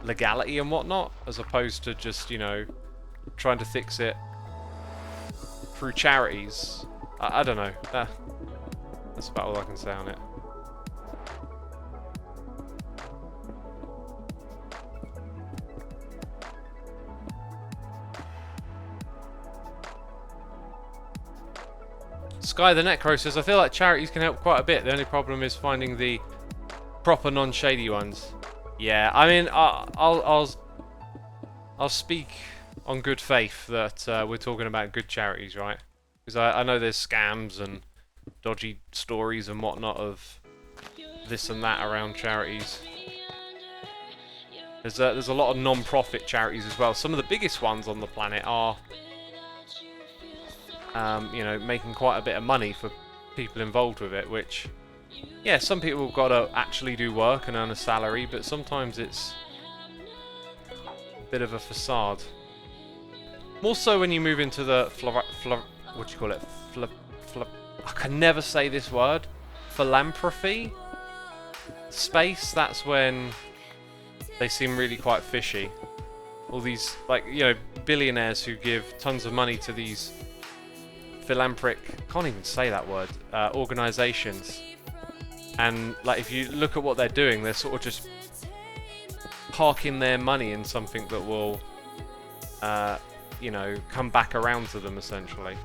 legality and whatnot, as opposed to just, you know, trying to fix it through charities. I don't know. That's about all I can say on it. Sky the Necro says, I feel like charities can help quite a bit. The only problem is finding the proper non-shady ones. Yeah, I mean, I'll speak on good faith that we're talking about good charities, right? Because I know there's scams and dodgy stories and whatnot of this and that around charities. There's a lot of non-profit charities as well. Some of the biggest ones on the planet are, you know, making quite a bit of money for people involved with it, which, yeah, some people have got to actually do work and earn a salary, but sometimes it's a bit of a facade. More so when you move into the what do you call it? I can never say this word. Philanthropy space. That's when they seem really quite fishy. All these, like, you know, billionaires who give tons of money to these philanthropic, can't even say that word, organisations. And like, if you look at what they're doing, they're sort of just parking their money in something that will, you know, come back around to them essentially.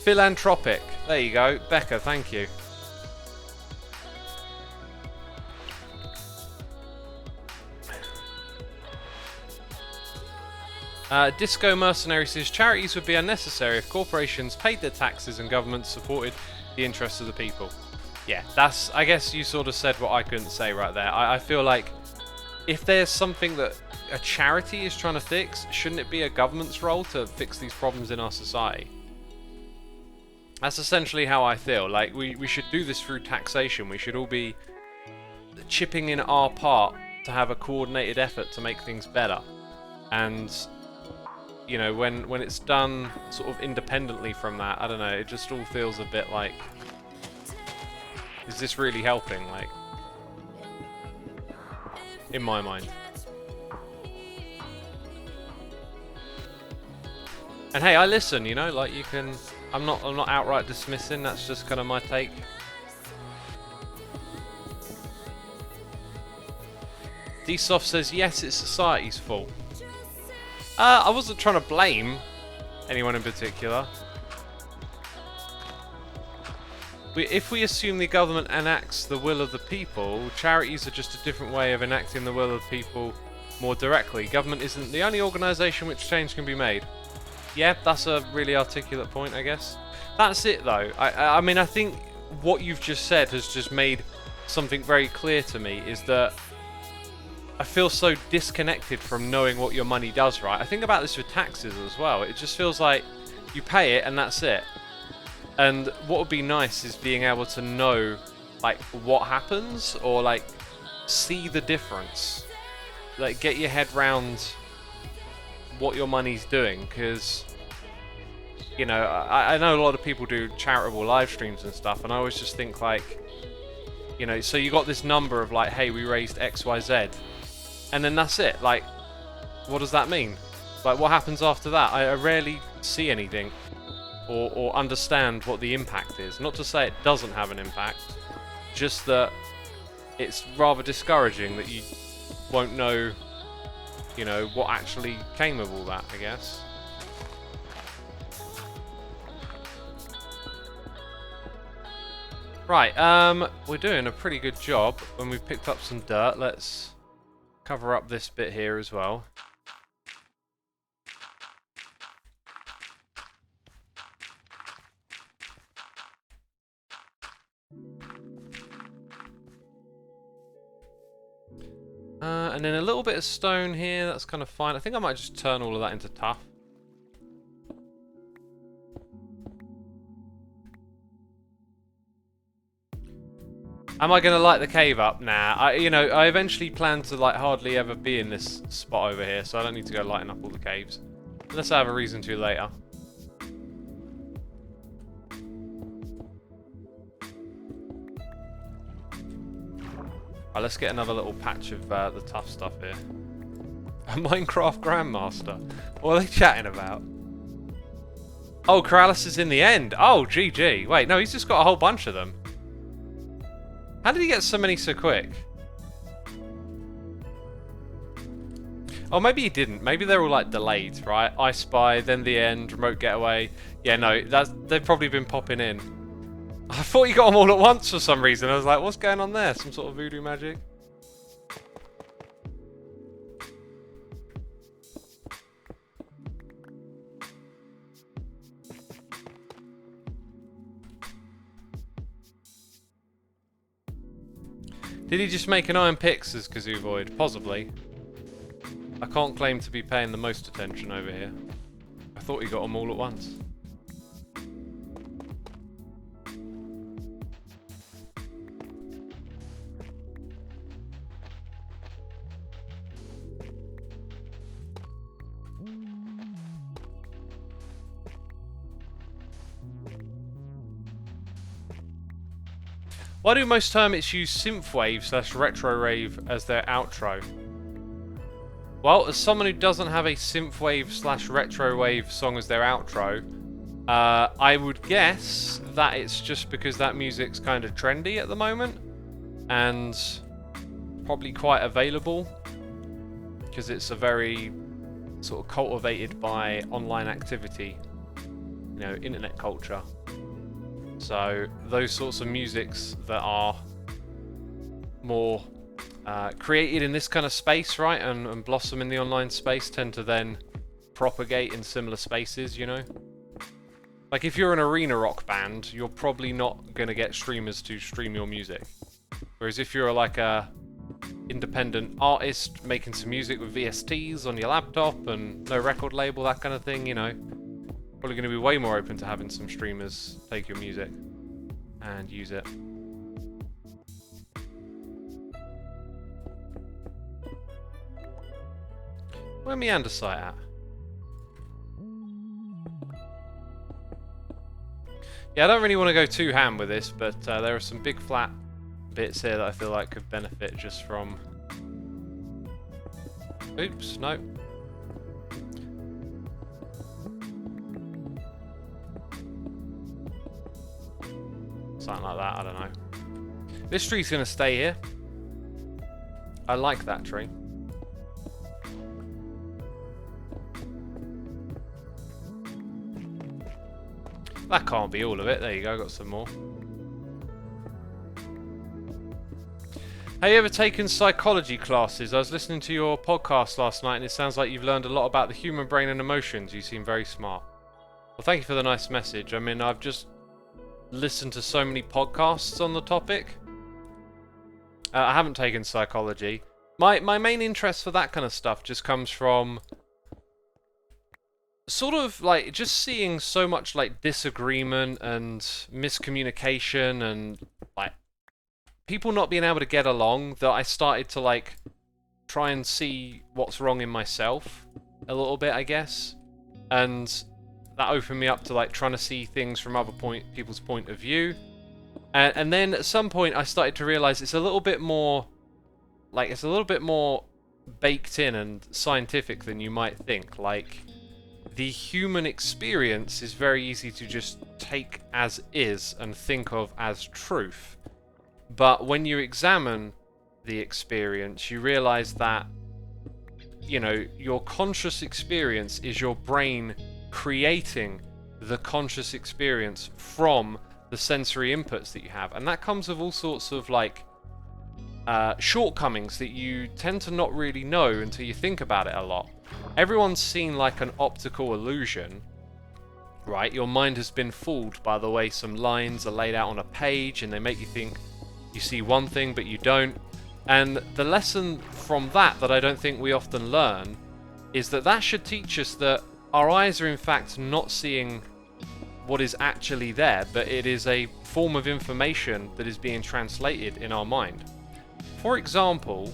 Philanthropic. There you go, Becca. Thank you. Disco Mercenary says charities would be unnecessary if corporations paid their taxes and governments supported the interests of the people. Yeah, that's, I guess you sort of said what I couldn't say right there. I feel like if there's something that a charity is trying to fix, shouldn't it be a government's role to fix these problems in our society? That's essentially how I feel. Like, we should do this through taxation. We should all be chipping in our part to have a coordinated effort to make things better. And, you know, when it's done sort of independently from that, I don't know, it just all feels a bit like, is this really helping? Like, in my mind. And hey, I listen, you know, like, you can, I'm not outright dismissing, that's just kind of my take. DSoft says, yes, it's society's fault. I wasn't trying to blame anyone in particular. If we assume the government enacts the will of the people, charities are just a different way of enacting the will of the people more directly. Government isn't the only organisation which change can be made. Yeah, that's a really articulate point, I guess. That's it, though. I mean, I think what you've just said has just made something very clear to me, is that I feel so disconnected from knowing what your money does, right? I think about this with taxes as well. It just feels like you pay it and that's it. And what would be nice is being able to know, like, what happens, or, like, see the difference. Like, get your head round what your money's doing, because, you know, I know a lot of people do charitable live streams and stuff, and I always just think, like, you know, so you got this number of, like, hey, we raised XYZ, and then that's it. Like, what does that mean? Like, what happens after that? I rarely see anything or understand what the impact is. Not to say it doesn't have an impact, just that it's rather discouraging that you won't know, you know, what actually came of all that, I guess. Right, we're doing a pretty good job when we've picked up some dirt. Let's cover up this bit here as well. And then a little bit of stone here, that's kind of fine. I think I might just turn all of that into tough. Am I going to light the cave up? Nah, I eventually plan to like hardly ever be in this spot over here, so I don't need to go lighting up all the caves. Unless I have a reason to later. Right, let's get another little patch of the tough stuff here. A Minecraft Grandmaster. What are they chatting about? Oh, Corrales is in the end. Oh, GG. Wait, no, he's just got a whole bunch of them. How did he get so many so quick? Oh, maybe he didn't. Maybe they're all like delayed, right? I Spy, then the end, remote getaway. Yeah, no, they've probably been popping in. I thought you got them all at once for some reason. I was like, what's going on there? Some sort of voodoo magic? Did he just make an iron picks as xisumavoid? Possibly. I can't claim to be paying the most attention over here. I thought he got them all at once. Why do most hermits use synthwave / retro rave as their outro? Well, as someone who doesn't have a synthwave / retro wave song as their outro, I would guess that it's just because that music's kind of trendy at the moment and probably quite available because it's a very sort of cultivated by online activity, you know, internet culture. So those sorts of musics that are more created in this kind of space, right, and blossom in the online space tend to then propagate in similar spaces, you know? Like if you're an arena rock band, you're probably not going to get streamers to stream your music. Whereas if you're like a independent artist making some music with VSTs on your laptop and no record label, that kind of thing, you know, probably going to be way more open to having some streamers take your music and use it. Where me andesite at? Yeah, I don't really want to go too ham with this, but there are some big flat bits here that I feel like could benefit just from... Oops, no. Something like that, I don't know. This tree's going to stay here. I like that tree. That can't be all of it. There you go, got some more. Have you ever taken psychology classes? I was listening to your podcast last night and it sounds like you've learned a lot about the human brain and emotions. You seem very smart. Well, thank you for the nice message. I mean, I've just listened to so many podcasts on the topic. I haven't taken psychology. My main interest for that kind of stuff just comes from sort of like just seeing so much like disagreement and miscommunication and like people not being able to get along that I started to like try and see what's wrong in myself a little bit, I guess. And that opened me up to like trying to see things from other people's point of view. And then at some point I started to realize it's a little bit more baked in and scientific than you might think. Like the human experience is very easy to just take as is and think of as truth. But when you examine the experience, you realize that, you know, your conscious experience is your brain creating the conscious experience from the sensory inputs that you have. And that comes with all sorts of like shortcomings that you tend to not really know until you think about it a lot. Everyone's seen like an optical illusion, right? Your mind has been fooled by the way some lines are laid out on a page and they make you think you see one thing but you don't. And the lesson from that I don't think we often learn is that should teach us that our eyes are in fact not seeing what is actually there, but it is a form of information that is being translated in our mind. For example,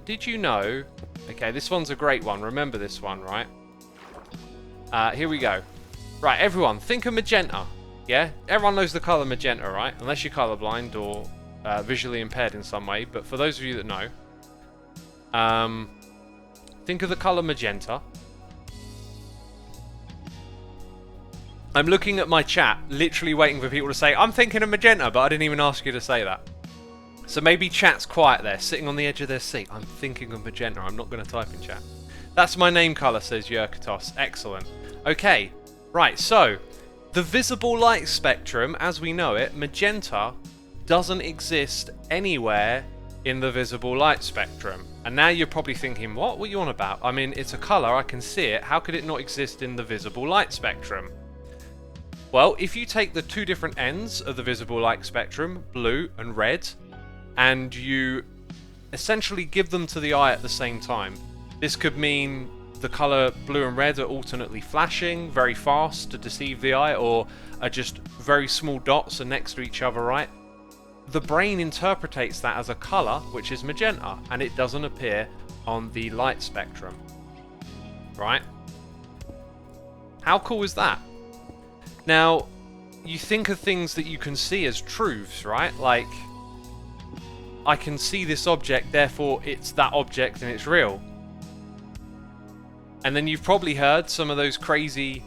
did you know, okay, this one's a great one, remember this one, right? Here we go. Right, everyone, think of magenta, yeah? Everyone knows the colour magenta, right? Unless you're colourblind or visually impaired in some way, but for those of you that know, think of the colour magenta. I'm looking at my chat, literally waiting for people to say, I'm thinking of magenta, but I didn't even ask you to say that. So maybe chat's quiet there, sitting on the edge of their seat. I'm thinking of magenta, I'm not going to type in chat. That's my name colour, says Yerkatos. Excellent. Okay, right, so the visible light spectrum, as we know it, magenta, doesn't exist anywhere in the visible light spectrum. And now you're probably thinking, what are you on about? I mean, it's a colour, I can see it. How could it not exist in the visible light spectrum? Well, if you take the two different ends of the visible light spectrum, blue and red, and you essentially give them to the eye at the same time, this could mean the colour blue and red are alternately flashing very fast to deceive the eye, or are just very small dots are next to each other, right? The brain interprets that as a colour, which is magenta, and it doesn't appear on the light spectrum, right? How cool is that? Now, you think of things that you can see as truths, right? Like, I can see this object, therefore it's that object and it's real. And then you've probably heard some of those crazy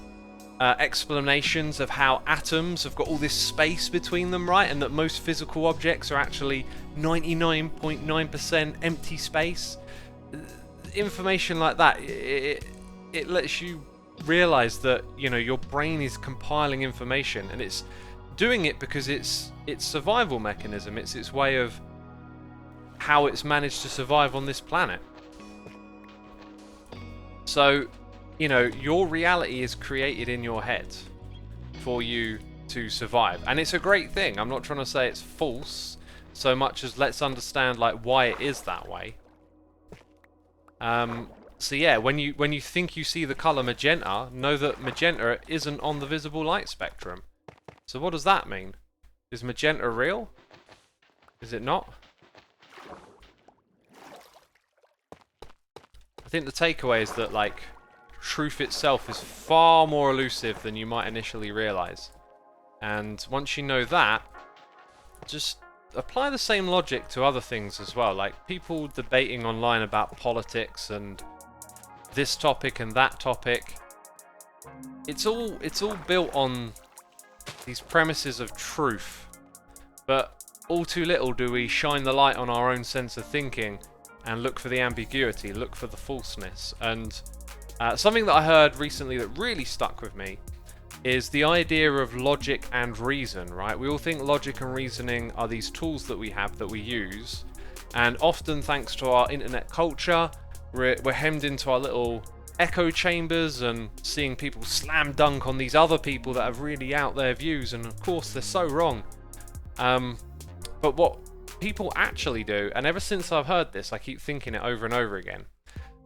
explanations of how atoms have got all this space between them, right? And that most physical objects are actually 99.9% empty space. Information like that, it lets you realize that, you know, your brain is compiling information, and it's doing it because it's survival mechanism. It's its way of how it's managed to survive on this planet. So, you know, your reality is created in your head for you to survive, and it's a great thing. I'm not trying to say it's false so much as let's understand like why it is that way. So yeah, when you think you see the colour magenta, know that magenta isn't on the visible light spectrum. So what does that mean? Is magenta real? Is it not? I think the takeaway is that, like, truth itself is far more elusive than you might initially realise. And once you know that, just apply the same logic to other things as well. Like, people debating online about politics and this topic and that topic. It's all built on these premises of truth. But all too little do we shine the light on our own sense of thinking and look for the ambiguity, look for the falseness. And something that I heard recently that really stuck with me is the idea of logic and reason, right? We all think logic and reasoning are these tools that we have that we use, and often thanks to our internet culture, we're hemmed into our little echo chambers and seeing people slam dunk on these other people that have really out their views, and of course they're so wrong. But what people actually do, and ever since I've heard this, I keep thinking it over and over again.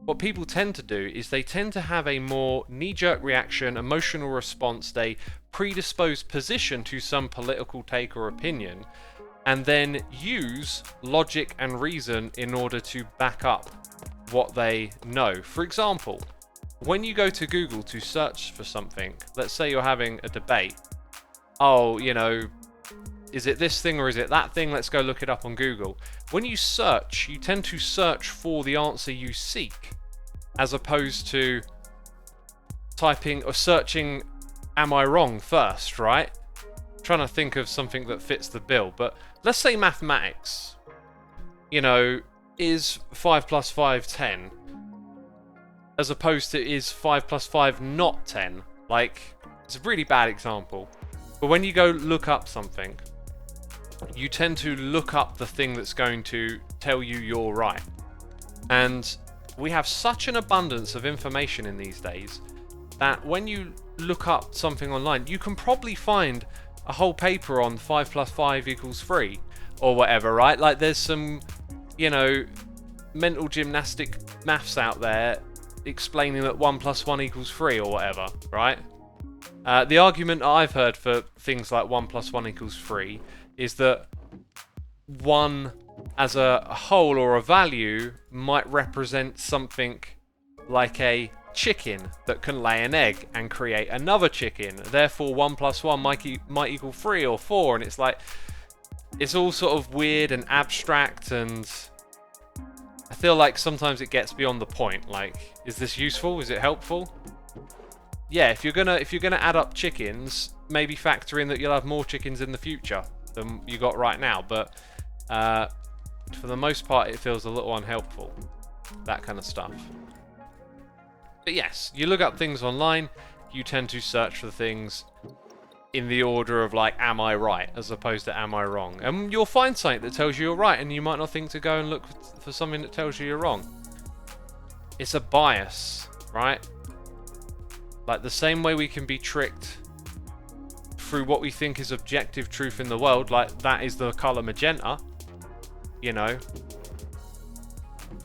What people tend to do is they tend to have a more knee-jerk reaction, emotional response, they predisposed position to some political take or opinion, and then use logic and reason in order to back up what they know. For example, when you go to Google to search for something, let's say you're having a debate, oh, you know, is it this thing or is it that thing? Let's go look it up on Google. When you search, you tend to search for the answer you seek, as opposed to typing or searching, am I wrong first, right? Trying to think of something that fits the bill. But let's say mathematics. You know, is 5 plus 5 10? As opposed to is 5 plus 5 not 10? Like, it's a really bad example. But when you go look up something, you tend to look up the thing that's going to tell you you're right. And we have such an abundance of information in these days that when you look up something online, you can probably find a whole paper on 5 plus 5 equals 3 or whatever, right? Like there's some you know, mental gymnastic maths out there explaining that 1 + 1 = 3 or whatever, right? The argument I've heard for things like 1 + 1 = 3 is that 1 as a whole or a value might represent something like a chicken that can lay an egg and create another chicken. Therefore, 1 + 1 might equal 3 or 4, and it's like, it's all sort of weird and abstract, and I feel like sometimes it gets beyond the point. Like, is this useful? Is it helpful? Yeah, if you're gonna add up chickens, maybe factor in that you'll have more chickens in the future than you got right now. But for the most part, it feels a little unhelpful, that kind of stuff. But yes, you look up things online, you tend to search for things in the order of like, am I right, as opposed to am I wrong? And you'll find something that tells you you're right, and you might not think to go and look for something that tells you you're wrong. It's a bias, right? Like the same way we can be tricked through what we think is objective truth in the world, like that is the colour magenta, you know,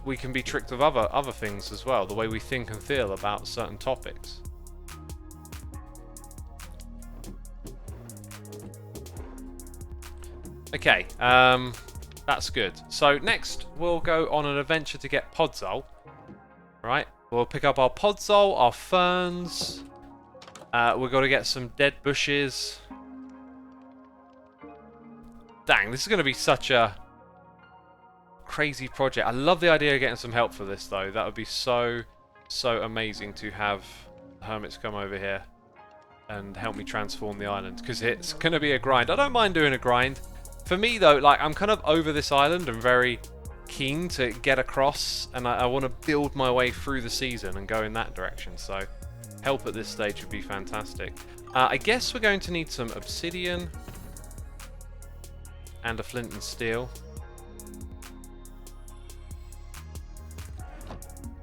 we can be tricked with other things as well, the way we think and feel about certain topics. Okay, that's good. So next we'll go on an adventure to get Podzol. Right, we'll pick up our Podzol, our ferns. We've got to get some dead bushes. Dang, this is going to be such a crazy project. I love the idea of getting some help for this, though. That would be so amazing to have hermits come over here and help me transform the island, because it's going to be a grind. I don't mind doing a grind. For me, though, like, I'm kind of over this island and very keen to get across, and I want to build my way through the season and go in that direction. So help at this stage would be fantastic. I guess we're going to need some obsidian and a flint and steel.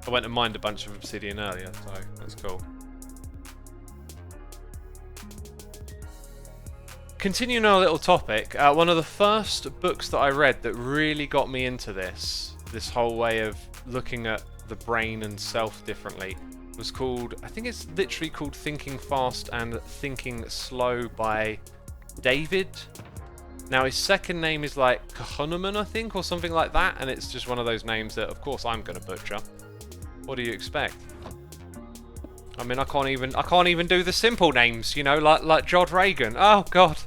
I went and mined a bunch of obsidian earlier, so that's cool. Continuing on a little topic, one of the first books that I read that really got me into this whole way of looking at the brain and self differently, was called, I think it's literally called Thinking Fast and Thinking Slow by David. Now his second name is like Kahneman, I think, or something like that, and it's just one of those names that, of course, I'm going to butcher. What do you expect? I mean, I can't even do the simple names, you know, like Jod Reagan. Oh God,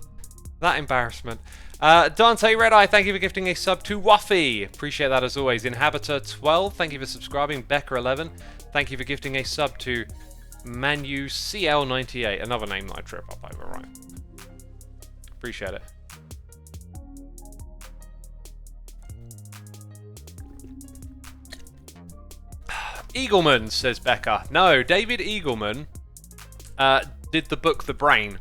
that embarrassment. Dante Red Eye, thank you for gifting a sub to Wuffy. Appreciate that as always. Inhabitor 12, thank you for subscribing. Becca 11, thank you for gifting a sub to Manu CL98. Another name that I trip up over, right? Appreciate it. Eagleman, says Becca. No, David Eagleman did the book The Brain,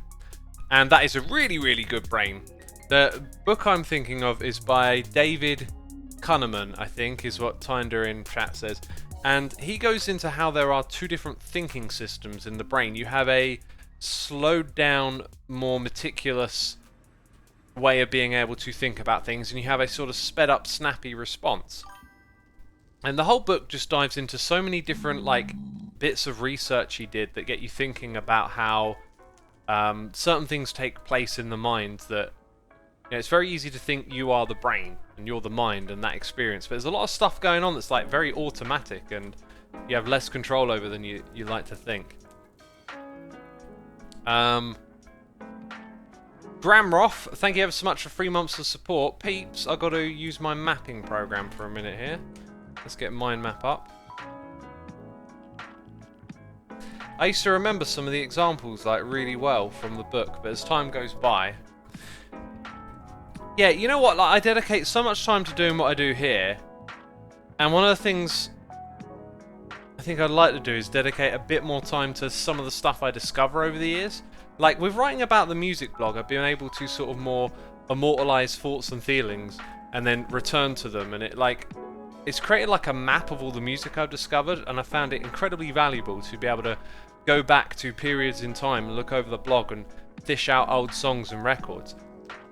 and that is a really, really good brain. The book I'm thinking of is by David Kahneman, I think, is what Tynder in chat says, and he goes into how there are two different thinking systems in the brain. You have a slowed down, more meticulous way of being able to think about things, and you have a sort of sped up, snappy response. And the whole book just dives into so many different like bits of research he did that get you thinking about how certain things take place in the mind that, you know, it's very easy to think you are the brain and you're the mind and that experience, but there's a lot of stuff going on that's like very automatic and you have less control over than you like to think. Gramroth, thank you ever so much for 3 months of support. Peeps, I've got to use my mapping program for a minute here. Let's get mind map up. I used to remember some of the examples like really well from the book, but as time goes by, yeah, you know what? Like, I dedicate so much time to doing what I do here, and one of the things I think I'd like to do is dedicate a bit more time to some of the stuff I discover over the years. Like with writing about the music blog, I've been able to sort of more immortalize thoughts and feelings and then return to them, and it's created like a map of all the music I've discovered, and I found it incredibly valuable to be able to go back to periods in time and look over the blog and fish out old songs and records.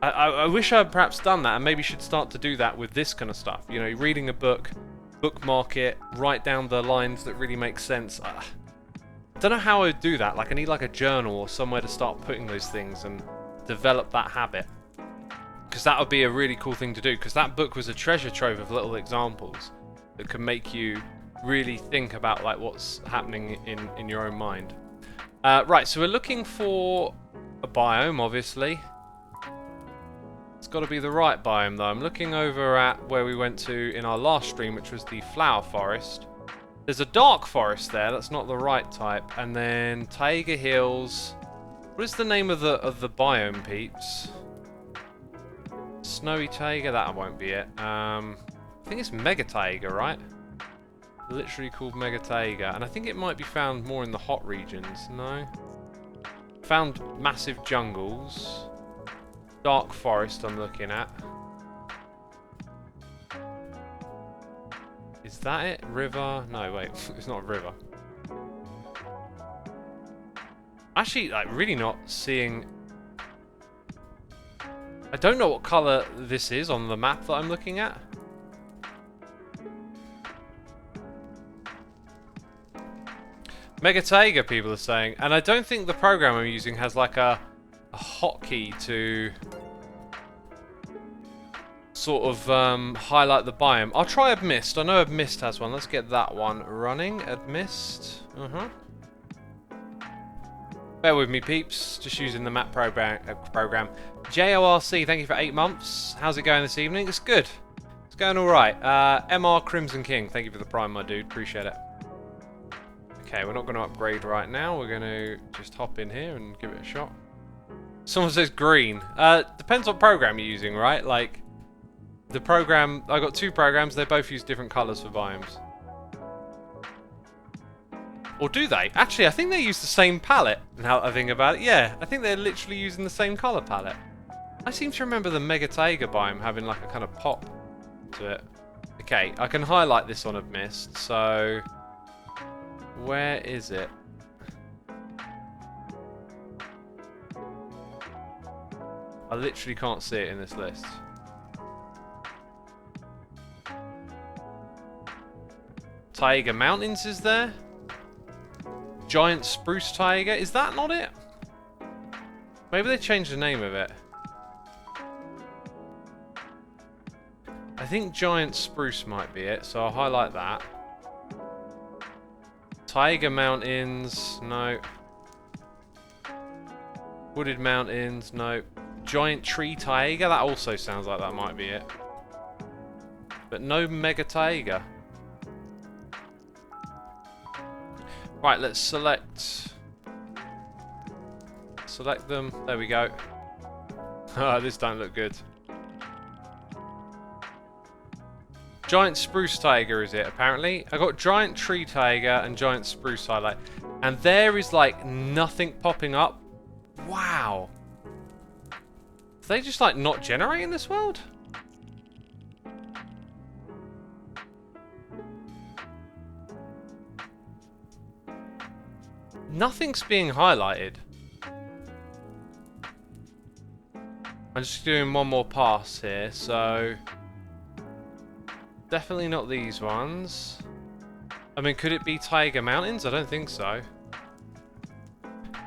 I wish I had perhaps done that, and maybe should start to do that with this kind of stuff. You know, reading a book, bookmark it, write down the lines that really make sense. I don't know how I would do that. Like, I need like a journal or somewhere to start putting those things and develop that habit. Because that would be a really cool thing to do. Because that book was a treasure trove of little examples that could make you really think about like what's happening in your own mind. Right, so we're looking for a biome, obviously. It's got to be the right biome, though. I'm looking over at where we went to in our last stream, which was the flower forest. There's a dark forest there. That's not the right type. And then Taiga Hills. What is the name of the biome, peeps? Snowy Taiga. That won't be it. I think it's Mega Taiga, right? Literally called Mega Taiga. And I think it might be found more in the hot regions. No. Found massive jungles. Dark forest I'm looking at. Is that it? River? No, wait. It's not a river. Actually, like, really not seeing... I don't know what colour this is on the map that I'm looking at. Mega Taiga, people are saying. And I don't think the program I'm using has like a hotkey to sort of highlight the biome. I'll try Admist. I know Admist has one. Let's get that one running. Admist. Bear with me, peeps. Just using the map program. JORC, thank you for 8 months. How's it going this evening? It's good. It's going all right. MR Crimson King, thank you for the prime, my dude. Appreciate it. Okay, we're not going to upgrade right now. We're going to just hop in here and give it a shot. Someone says green. Depends what program you're using, right? Like, the program... I got 2 programs. They both use different colours for biomes. Or do they? Actually, I think they use the same palette, now that I think about it. Yeah, I think they're literally using the same colour palette. I seem to remember the Mega Taiga biome having like a kind of pop to it. Okay, I can highlight this on a mist, so... Where is it? I literally can't see it in this list. Taiga Mountains is there? Giant Spruce Taiga, is that not it? Maybe they changed the name of it. I think Giant Spruce might be it, so I'll highlight that. Taiga Mountains, no. Wooded Mountains, no. Giant Tree Taiga, that also sounds like that might be it. But no Mega Taiga. Right, let's select them. There we go. Oh, this don't look good. Giant Spruce Taiga is it, apparently. I got Giant Tree Taiga and Giant Spruce highlight. And there is, like, nothing popping up. Wow. Are they just, like, not generating this world? Nothing's being highlighted. I'm just doing one more pass here, so... Definitely not these ones. I mean, could it be Taiga Mountains? I don't think so.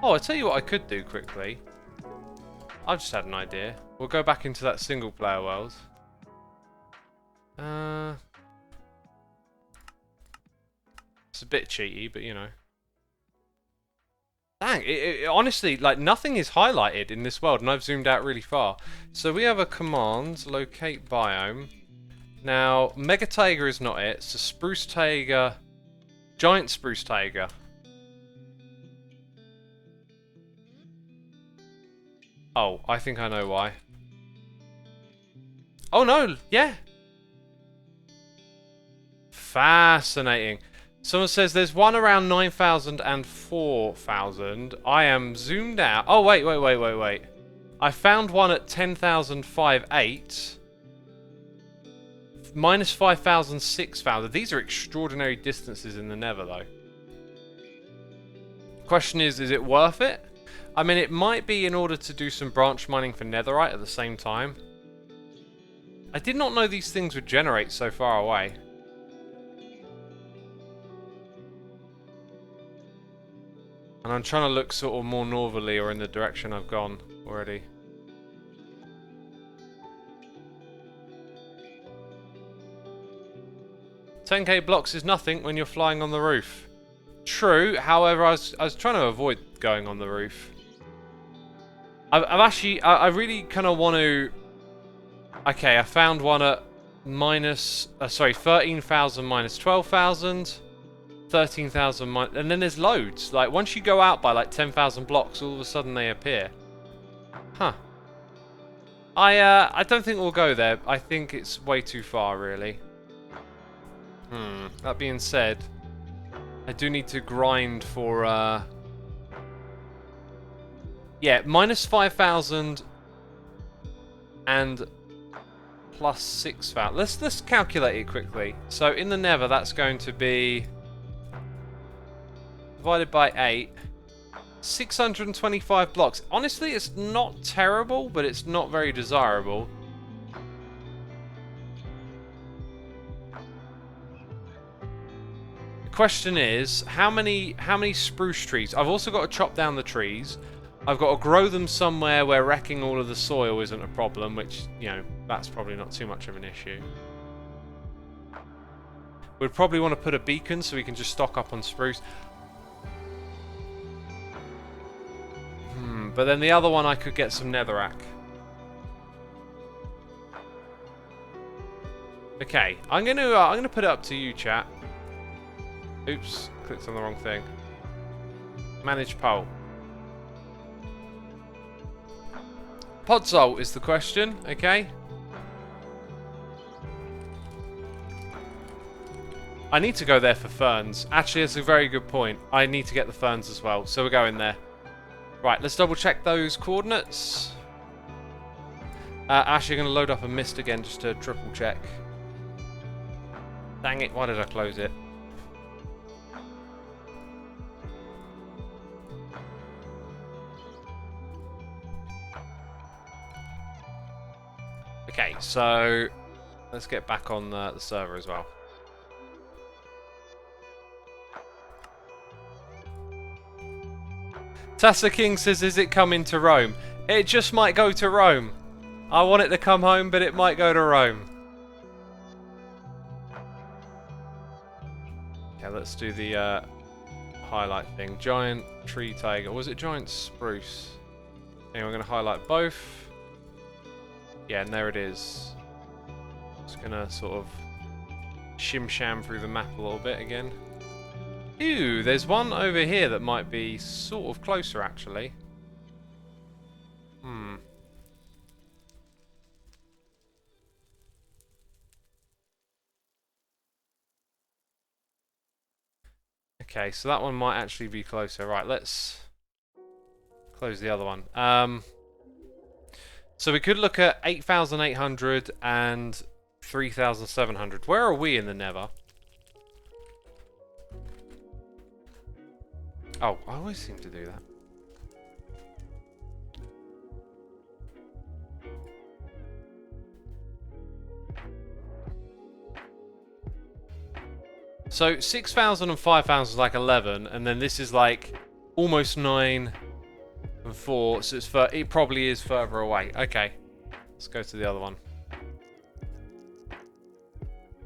Oh, I'll tell you what I could do quickly. I just had an idea. We'll go back into that single player world. It's a bit cheaty, but you know. Dang, it honestly, like, nothing is highlighted in this world, and I've zoomed out really far. So we have a command, locate biome. Now, Mega Taiga is not it, so Spruce Taiga, Giant Spruce Taiga. Oh, I think I know why. Oh no, yeah. Fascinating. Someone says there's one around 9,000 and 4,000. I am zoomed out. Oh, wait. I found one at 10,058. Minus 5,000, 6,000. These are extraordinary distances in the Nether, though. Question is it worth it? I mean, it might be in order to do some branch mining for netherite at the same time. I did not know these things would generate so far away. And I'm trying to look sort of more northerly or in the direction I've gone already. $10k blocks is nothing when you're flying on the roof. True, however, I was trying to avoid going on the roof. I really kind of want to... Okay, I found one at minus... sorry, 13,000 minus 12,000. 13,000 and then there's loads. Like, once you go out by like 10,000 blocks, all of a sudden they appear. Huh. I don't think we'll go there. I think it's way too far, really. That being said, I do need to grind for, yeah, minus 5,000 and plus 6,000. Let's calculate it quickly. So in the Nether, that's going to be divided by 8. 625 blocks. Honestly, it's not terrible, but it's not very desirable. The question is, how many spruce trees? I've also got to chop down the trees. I've got to grow them somewhere where wrecking all of the soil isn't a problem, which, you know, that's probably not too much of an issue. We'd probably want to put a beacon so we can just stock up on spruce. But then the other one I could get some netherrack. Okay, I'm gonna put it up to you, chat. Oops, clicked on the wrong thing. Manage poll. Podzol is the question, okay? I need to go there for ferns. Actually, that's a very good point. I need to get the ferns as well, so we're going there. Right, let's double check those coordinates. Actually, I'm going to load up a mist again just to triple check. Dang it, why did I close it? Okay, so let's get back on the server as well. Tassa King says, is it coming to Rome? It just might go to Rome. I want it to come home, but it might go to Rome. Okay, let's do the highlight thing. Giant tree tiger. Was it giant spruce? Anyway, we're going to highlight both. Yeah, and there it is. Just going to sort of shim-sham through the map a little bit again. Ooh, there's one over here that might be sort of closer, actually. Okay, so that one might actually be closer. Right, let's close the other one. So we could look at 8,800 and 3,700. Where are we in the Nether? Oh, I always seem to do that. So 6,000 and 5,000 is like 11, and then this is like almost 9 and 4, so it probably is further away. Okay, let's go to the other one.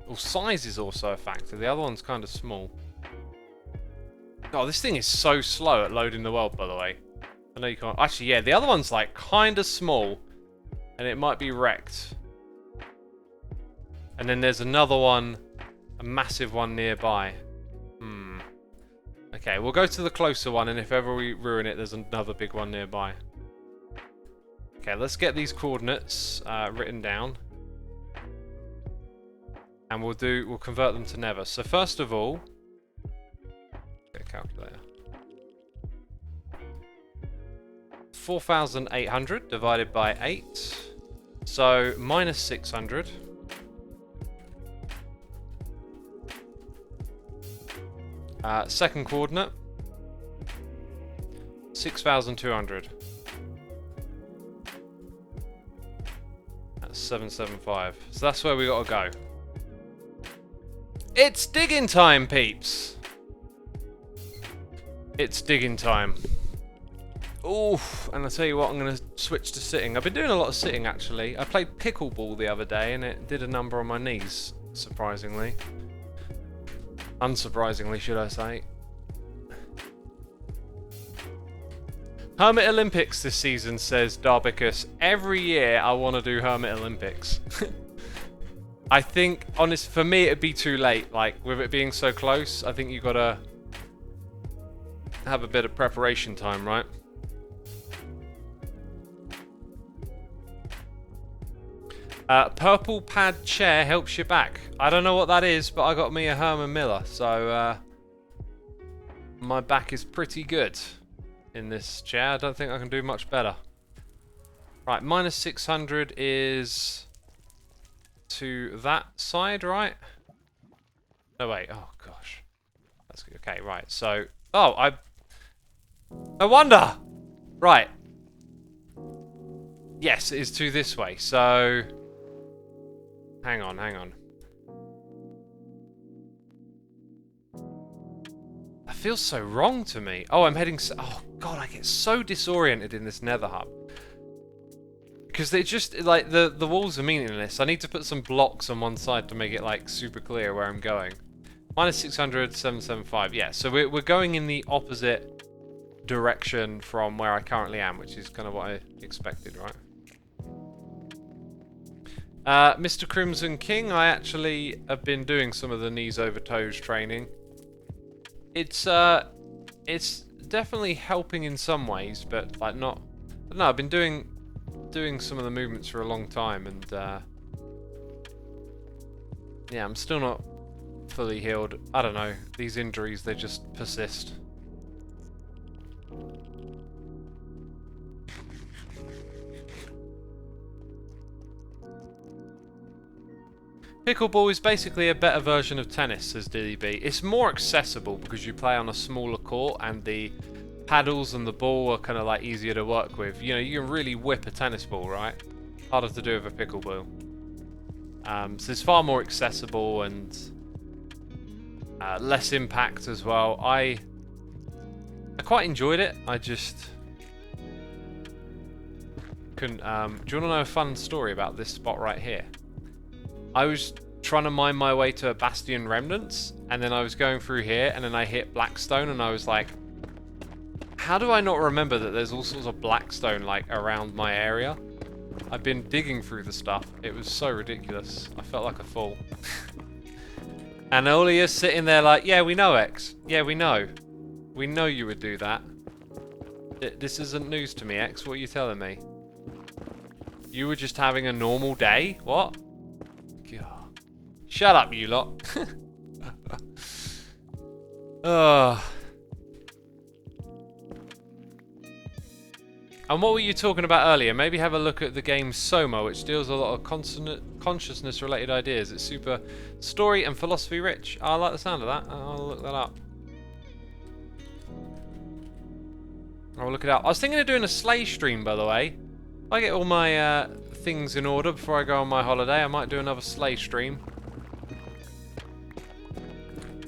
Well, size is also a factor. The other one's kind of small. Oh, this thing is so slow at loading the world, by the way. I know you can't... Actually, yeah, the other one's like kind of small, and it might be wrecked. And then there's another one, a massive one nearby. Okay, we'll go to the closer one, and if ever we ruin it, there's another big one nearby. Okay, let's get these coordinates written down. And we'll convert them to Nether. So first of all... Get a calculator. 4,800 divided by 8. So minus 600. Second coordinate. 6,200. That's 775. So that's where we gotta go. It's digging time, peeps! It's digging time. Oof, and I'll tell you what, I'm going to switch to sitting. I've been doing a lot of sitting, actually. I played pickleball the other day, and it did a number on my knees, surprisingly. Unsurprisingly, should I say. Hermit Olympics this season, says Darbicus. Every year I want to do Hermit Olympics. I think, honest, for me it'd be too late. Like, with it being so close, I think you've got to have a bit of preparation time, right? Purple pad chair helps you back. I don't know what that is, but I got me a Herman Miller, so my back is pretty good in this chair. I don't think I can do much better. Right, minus 600 is to that side, right? No, wait. Oh, gosh. That's good. Okay, right. So, oh, no wonder! Right. Yes, it is to this way, so hang on, hang on. That feels so wrong to me. Oh, I'm heading... Oh, God, I get so disoriented in this nether hub. Because they just, like, the walls are meaningless. I need to put some blocks on one side to make it, like, super clear where I'm going. Minus 600, 775. Yeah, so we're going in the opposite direction from where I currently am, which is kind of what I expected, right? Mr. Crimson King, I actually have been doing some of the knees over toes training. It's definitely helping in some ways, but like not. I don't know, I've been doing some of the movements for a long time, and yeah, I'm still not fully healed. I don't know. These injuries, they just persist. Pickleball is basically a better version of tennis, says DDB. It's more accessible because you play on a smaller court and the paddles and the ball are kind of like easier to work with. You know, you can really whip a tennis ball, right? Harder to do with a pickleball. So it's far more accessible and less impact as well. I quite enjoyed it. I just couldn't. Do you want to know a fun story about this spot right here? I was trying to mine my way to a Bastion Remnants, and then I was going through here, and then I hit Blackstone, and I was like, how do I not remember that there's all sorts of Blackstone, like, around my area? I've been digging through the stuff. It was so ridiculous. I felt like a fool. And Olia's sitting there like, yeah, we know, X. Yeah, we know. We know you would do that. This isn't news to me, X. What are you telling me? You were just having a normal day? What? God. Shut up, you lot. And what were you talking about earlier? Maybe have a look at the game Soma, which deals a lot of consciousness-related ideas. It's super story and philosophy rich. I like the sound of that. I'll look that up. I'll look it up. I was thinking of doing a sleigh stream, by the way. If I get all my things in order before I go on my holiday, I might do another sleigh stream.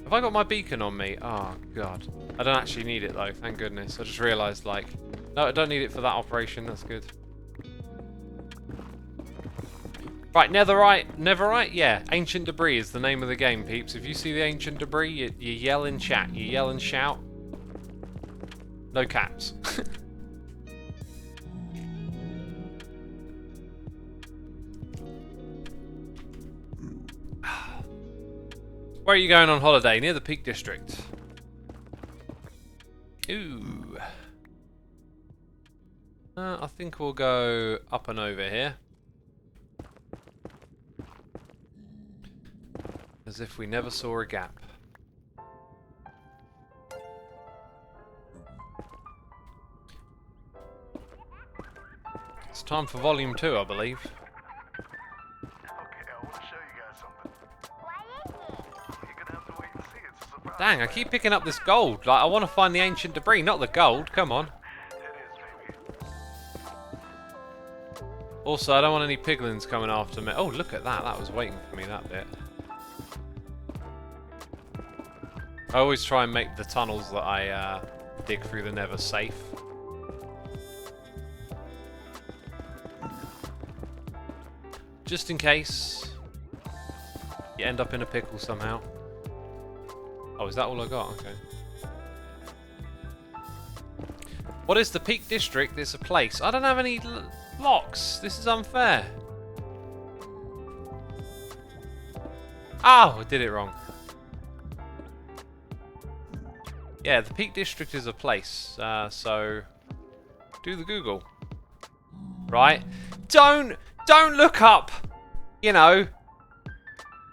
Have I got my beacon on me? Oh, God. I don't actually need it, though. Thank goodness. I just realised, like... No, I don't need it for that operation. That's good. Right, Netherite? Yeah. Ancient Debris is the name of the game, peeps. If you see the Ancient Debris, you yell in chat. You yell and shout. No caps. Where are you going on holiday? Near the Peak District. Ooh. I think we'll go up and over here. As if we never saw a gap. It's time for volume 2, I believe. Dang, I keep picking up this gold. Like, I want to find the ancient debris, not the gold. Come on. Also, I don't want any piglins coming after me. Oh, look at that. That was waiting for me, that bit. I always try and make the tunnels that I dig through the Nether safe. Just in case you end up in a pickle somehow. Oh, is that all I got? Okay. What is the Peak District? It's a place. I don't have any blocks. This is unfair. Oh, I did it wrong. Yeah, the Peak District is a place. So do the Google. Right? Don't look up, you know,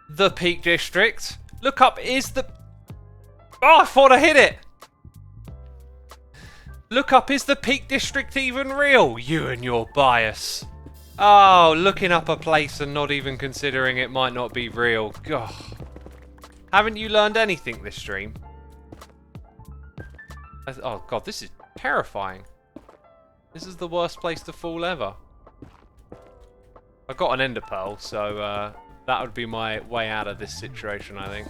the Peak District. Look up, is the... Oh, I thought I hit it. Look up, is the Peak District even real? You and your bias. Oh, looking up a place and not even considering it might not be real. God. Haven't you learned anything this stream? Oh God, this is terrifying. This is the worst place to fall ever. I got an ender pearl, so that would be my way out of this situation, I think.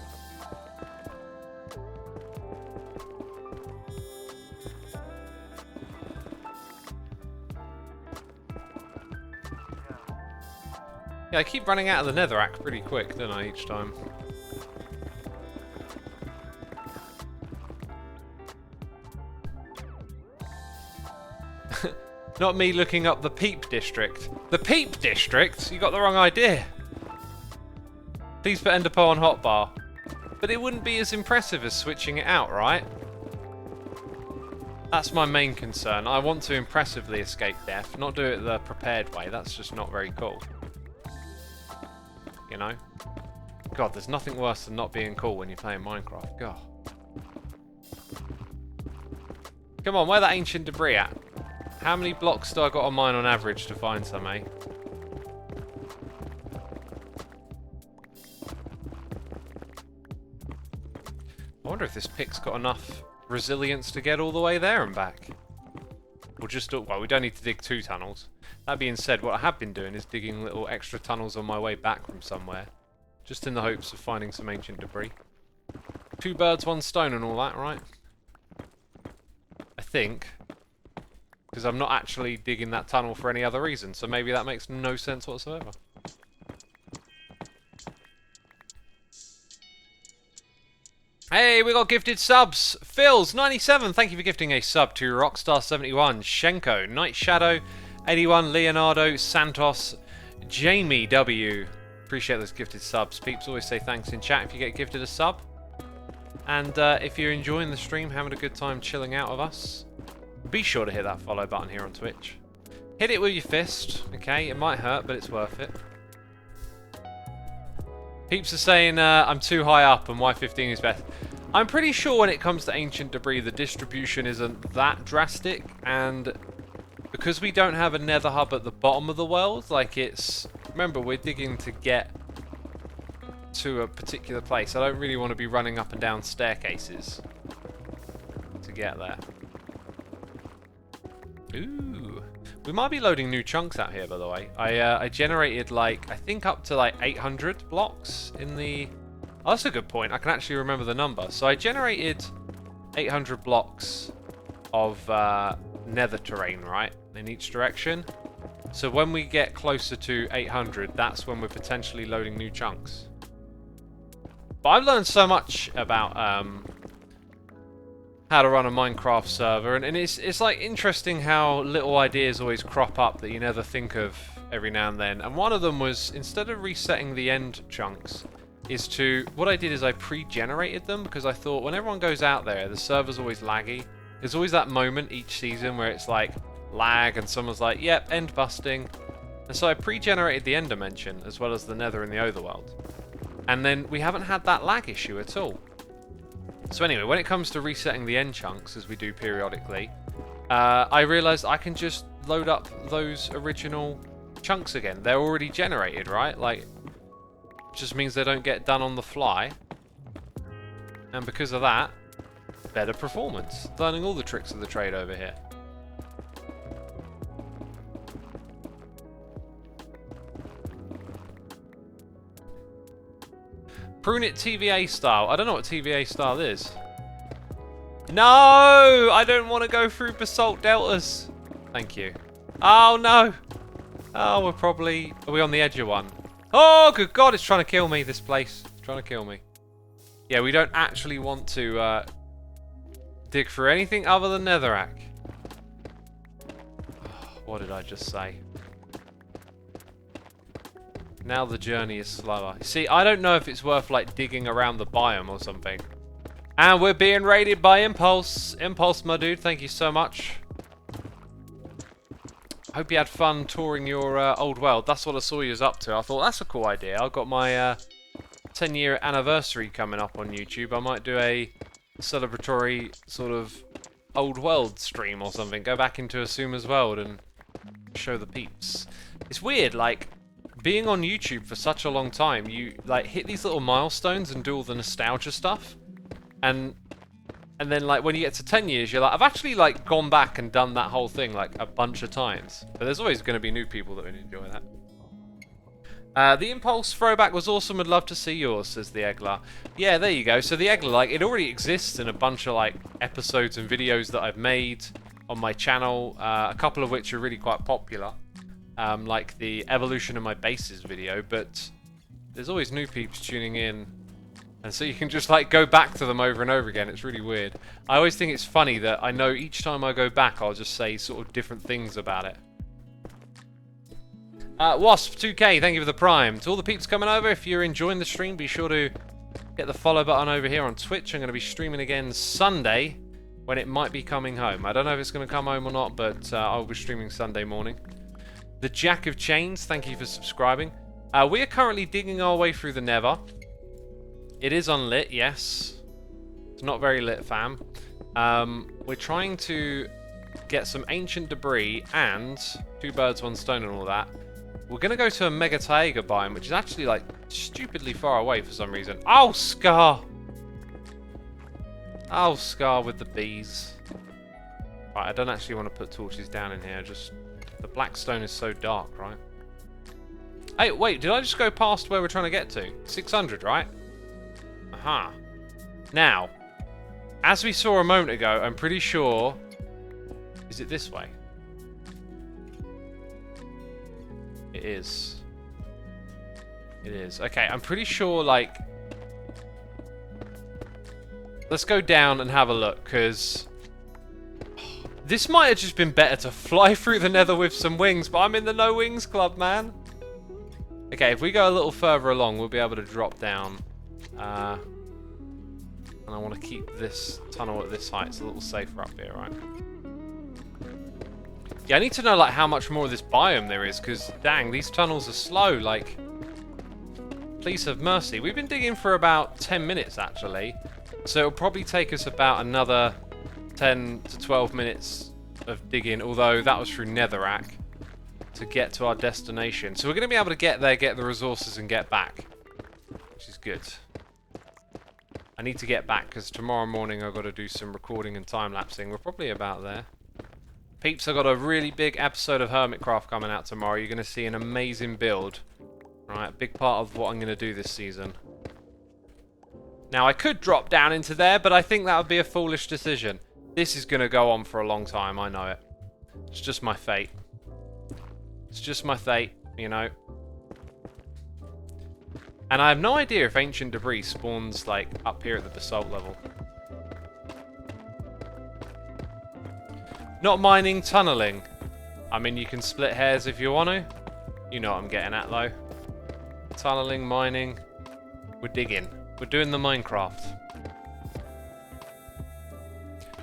Yeah, I keep running out of the netherrack pretty quick, don't I, each time? Not me looking up the Peep District. The Peep District? You got the wrong idea. Please put ender pearl on hotbar. But it wouldn't be as impressive as switching it out, right? That's my main concern. I want to impressively escape death, not do it the prepared way. That's just not very cool. You know? God, there's nothing worse than not being cool when you're playing Minecraft. God. Come on, where that ancient debris at? How many blocks do I got on mine on average to find some, eh? I wonder if this pick's got enough resilience to get all the way there and back. Or just, well, we don't need to dig 2 tunnels. That being said, what I have been doing is digging little extra tunnels on my way back from somewhere. Just in the hopes of finding some ancient debris. 2 birds, 1 stone and all that, right? I think. Because I'm not actually digging that tunnel for any other reason, so maybe that makes no sense whatsoever. Hey, we got gifted subs. Phils97, thank you for gifting a sub to Rockstar71, Shenko, Night Shadow, 81, Leonardo, Santos, Jamie W. Appreciate those gifted subs. Peeps always say thanks in chat if you get gifted a sub. And if you're enjoying the stream, having a good time chilling out with us, be sure to hit that follow button here on Twitch. Hit it with your fist, okay? It might hurt, but it's worth it. Peeps are saying I'm too high up and Y15 is best. I'm pretty sure when it comes to ancient debris, the distribution isn't that drastic, and because we don't have a nether hub at the bottom of the world, like it's... Remember, we're digging to get to a particular place. I don't really want to be running up and down staircases to get there. Ooh. We might be loading new chunks out here, by the way. I generated, like, I think up to, like, 800 blocks in the... Oh, that's a good point. I can actually remember the number. So I generated 800 blocks of nether terrain, right? In each direction. So when we get closer to 800, that's when we're potentially loading new chunks. But I've learned so much about how to run a Minecraft server, and it's like interesting how little ideas always crop up that you never think of every now and then. And one of them was, instead of resetting the end chunks, what I did is I pre-generated them, because I thought when everyone goes out there, the server's always laggy. There's always that moment each season where it's like lag and someone's like, yep, end busting. And so I pre-generated the end dimension as well as the nether and the overworld. And then we haven't had that lag issue at all. So anyway, when it comes to resetting the end chunks, as we do periodically, I realised I can just load up those original chunks again. They're already generated, right? Like, just means they don't get done on the fly. And because of that, better performance. Learning all the tricks of the trade over here. Prune it TVA style. I don't know what TVA style is. No! I don't want to go through basalt deltas. Thank you. Oh, no. Oh, we're probably... Are we on the edge of one? Oh, good God, it's trying to kill me, this place. It's trying to kill me. Yeah, we don't actually want to dig through anything other than netherrack. What did I just say? Now the journey is slower. See, I don't know if it's worth, like, digging around the biome or something. And we're being raided by Impulse. Impulse, my dude, thank you so much. Hope you had fun touring your old world. That's what I saw you was up to. I thought, that's a cool idea. I've got my 10-year anniversary coming up on YouTube. I might do a celebratory sort of old world stream or something. Go back into Xisuma's world and show the peeps. It's weird, like, being on YouTube for such a long time, you, like, hit these little milestones and do all the nostalgia stuff. And then, like, when you get to 10 years, you're like, I've actually, like, gone back and done that whole thing, like, a bunch of times. But there's always going to be new people that would enjoy that. The Impulse throwback was awesome. Would love to see yours, says the Eggler. Yeah, there you go. So the Eggler, like, it already exists in a bunch of, like, episodes and videos that I've made on my channel. A couple of which are really quite popular. Like the Evolution of My Bases video. But there's always new peeps tuning in. And so you can just, like, go back to them over and over again. It's really weird. I always think it's funny that I know each time I go back, I'll just say sort of different things about it. Wasp2K, thank you for the prime. To all the peeps coming over, if you're enjoying the stream, be sure to hit the follow button over here on Twitch. I'm going to be streaming again Sunday, when it might be coming home. I don't know if it's going to come home or not, but I'll be streaming Sunday morning. The Jack of Chains, thank you for subscribing. We are currently digging our way through the Nether. It is unlit, yes. It's not very lit, fam. We're trying to get some ancient debris and 2 birds, 1 stone and all that. We're going to go to a Mega Taiga biome, which is actually, like, stupidly far away for some reason. Oh, Scar! Oh, Scar with the bees. Right, I don't actually want to put torches down in here. Just, the black stone is so dark, right? Hey, wait, did I just go past where we're trying to get to? 600, right? Aha. Now, as we saw a moment ago, I'm pretty sure... Is it this way? It is. It is. Okay, I'm pretty sure, like... Let's go down and have a look, because... This might have just been better to fly through the Nether with some wings, but I'm in the no wings club, man. Okay, if we go a little further along, we'll be able to drop down. And I want to keep this tunnel at this height. It's a little safer up here, right? Yeah, I need to know, like, how much more of this biome there is, because, dang, these tunnels are slow, like... Please have mercy. We've been digging for about 10 minutes, actually. So it'll probably take us about another 10 to 12 minutes of digging, although that was through netherrack, to get to our destination. So we're going to be able to get there, get the resources, and get back, which is good. I need to get back, because tomorrow morning I've got to do some recording and time-lapsing. We're probably about there. Peeps, I've got a really big episode of Hermitcraft coming out tomorrow. You're going to see an amazing build. Right, a big part of what I'm going to do this season. Now, I could drop down into there, but I think that would be a foolish decision. This is going to go on for a long time, I know it. It's just my fate. It's just my fate, you know. And I have no idea if ancient debris spawns, like, up here at the basalt level. Not mining, tunneling. I mean, you can split hairs if you want to. You know what I'm getting at, though. Tunneling, mining. We're digging. We're doing the Minecraft.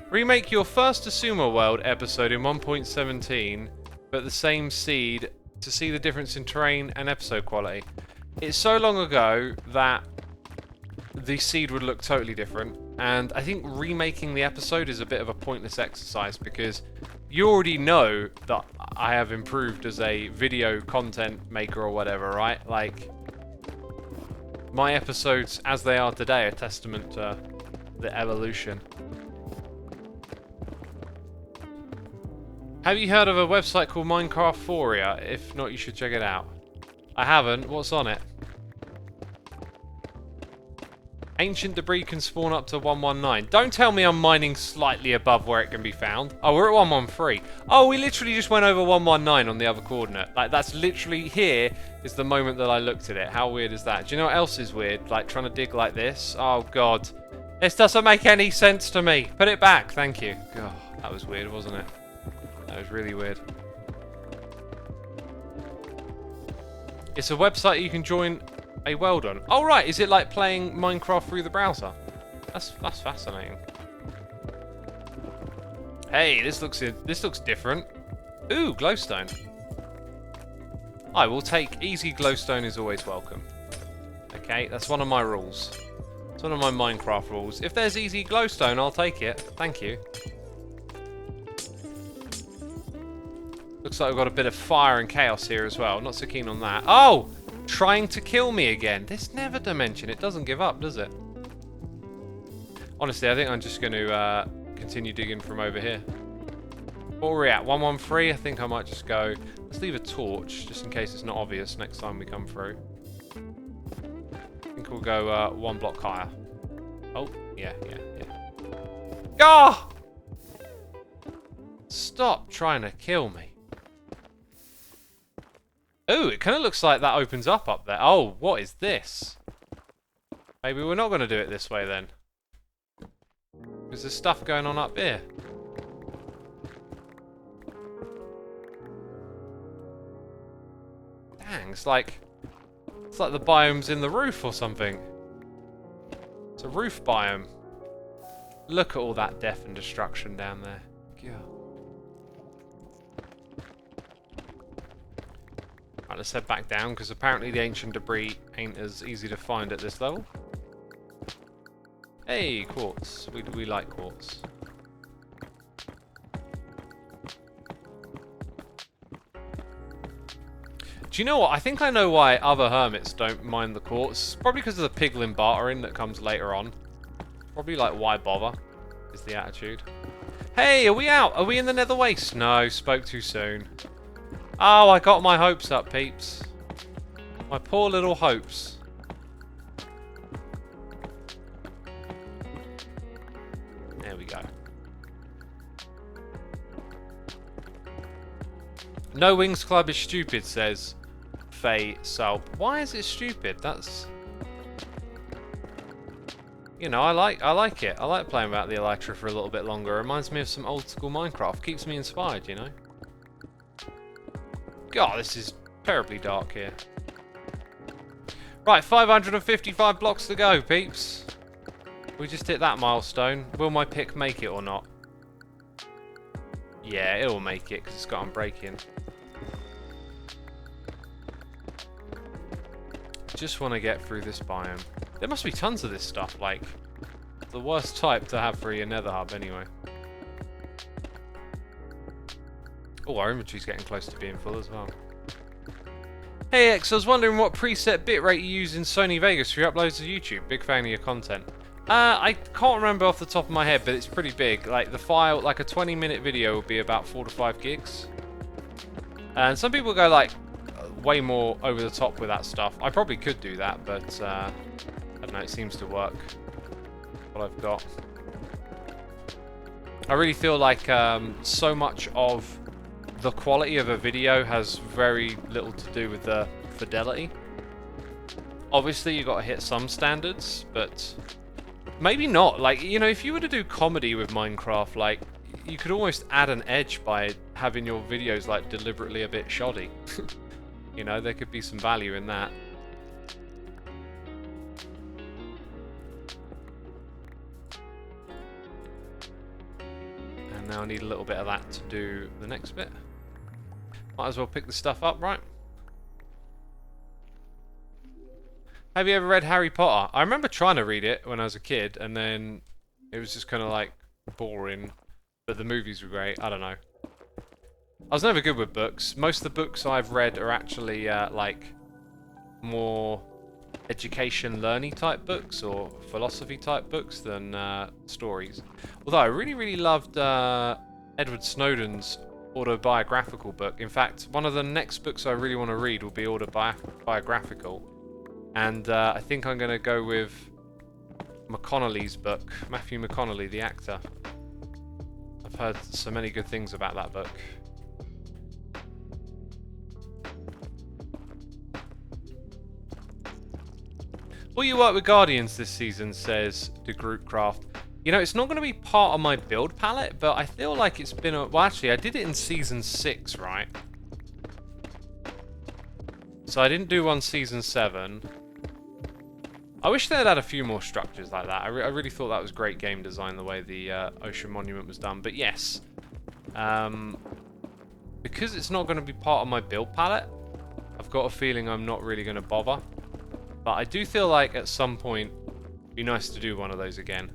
Remake your first Xisuma world episode in 1.17, but the same seed to see the difference in terrain and episode quality. It's so long ago that the seed would look totally different, and I think remaking the episode is a bit of a pointless exercise because you already know that I have improved as a video content maker or whatever, right? Like, my episodes as they are today are testament to the evolution. Have you heard of a website called Minecraft? If not, you should check it out. I haven't. What's on it? Ancient debris can spawn up to 119. Don't tell me I'm mining slightly above where it can be found. Oh, we're at 113. Oh, we literally just went over 119 on the other coordinate. Like, that's literally here is the moment that I looked at it. How weird is that? Do you know what else is weird? Like, trying to dig like this. Oh, God. This doesn't make any sense to me. Put it back. Thank you. God, that was weird, wasn't it? That was really weird. It's a website you can join a weld on. Oh, right. Is it like playing Minecraft through the browser? That's fascinating. Hey, this looks different. Ooh, glowstone. I will take easy glowstone is always welcome. Okay, that's one of my rules. It's one of my Minecraft rules. If there's easy glowstone, I'll take it. Thank you. Looks like we've got a bit of fire and chaos here as well. Not so keen on that. Oh! Trying to kill me again. This Nether dimension, it doesn't give up, does it? Honestly, I think I'm just going to continue digging from over here. What are we at? 113? I think I might just go... Let's leave a torch, just in case it's not obvious next time we come through. I think we'll go one block higher. Oh, yeah. Ah! Stop trying to kill me. Ooh, it kind of looks like that opens up there. Oh, what is this? Maybe we're not going to do it this way then. Because there's stuff going on up here. Dang, it's like the biome's in the roof or something. It's a roof biome. Look at all that death and destruction down there. God. Right, let's head back down, because apparently the ancient debris ain't as easy to find at this level. Hey, quartz. We like quartz. Do you know what? I think I know why other hermits don't mine the quartz. Probably because of the piglin bartering that comes later on. Probably like, why bother, is the attitude. Hey, are we out? Are we in the nether waste? No, spoke too soon. Oh, I got my hopes up, peeps. My poor little hopes. There we go. No Wings Club is stupid, says Faye Sulp. Why is it stupid? That's... You know, I like it. I like playing without the elytra for a little bit longer. It reminds me of some old school Minecraft. Keeps me inspired, you know. God, this is terribly dark here. Right, 555 blocks to go, peeps. We just hit that milestone. Will my pick make it or not? Yeah, it'll make it because it's got unbreaking. Just want to get through this biome. There must be tons of this stuff, like the worst type to have for your nether hub anyway. Oh, our inventory's getting close to being full as well. Hey X, I was wondering what preset bitrate you use in Sony Vegas for your uploads to YouTube. Big fan of your content. I can't remember off the top of my head, but it's pretty big. Like the file, like a 20-minute video would be about 4 to 5 gigs. And some people go like way more over the top with that stuff. I probably could do that, but I don't know, it seems to work. What I've got. I really feel like so much of the quality of a video has very little to do with the fidelity. Obviously, you got to hit some standards, but maybe not. Like, you know, if you were to do comedy with Minecraft, like, you could almost add an edge by having your videos, like, deliberately a bit shoddy. You know, there could be some value in that. And now I need a little bit of that to do the next bit. Might as well pick the stuff up, right? Have you ever read Harry Potter? I remember trying to read it when I was a kid, and then it was just kind of like boring. But the movies were great. I don't know. I was never good with books. Most of the books I've read are actually like more education learning type books or philosophy type books than stories. Although I really loved Edward Snowden's autobiographical book. In fact, one of the next books I really want to read will be autobiographical. And I think I'm going to go with McConaughey's book. Matthew McConaughey, the actor. I've heard so many good things about that book. Will you work with Guardians this season, says the Groupcraft. You know, it's not going to be part of my build palette, but I feel like it's been a... Well, actually, I did it in Season 6, right? So I didn't do one Season 7. I wish they had had a few more structures like that. I really thought that was great game design, the way the Ocean Monument was done. But yes, because it's not going to be part of my build palette, I've got a feeling I'm not really going to bother. But I do feel like at some point, it'd be nice to do one of those again.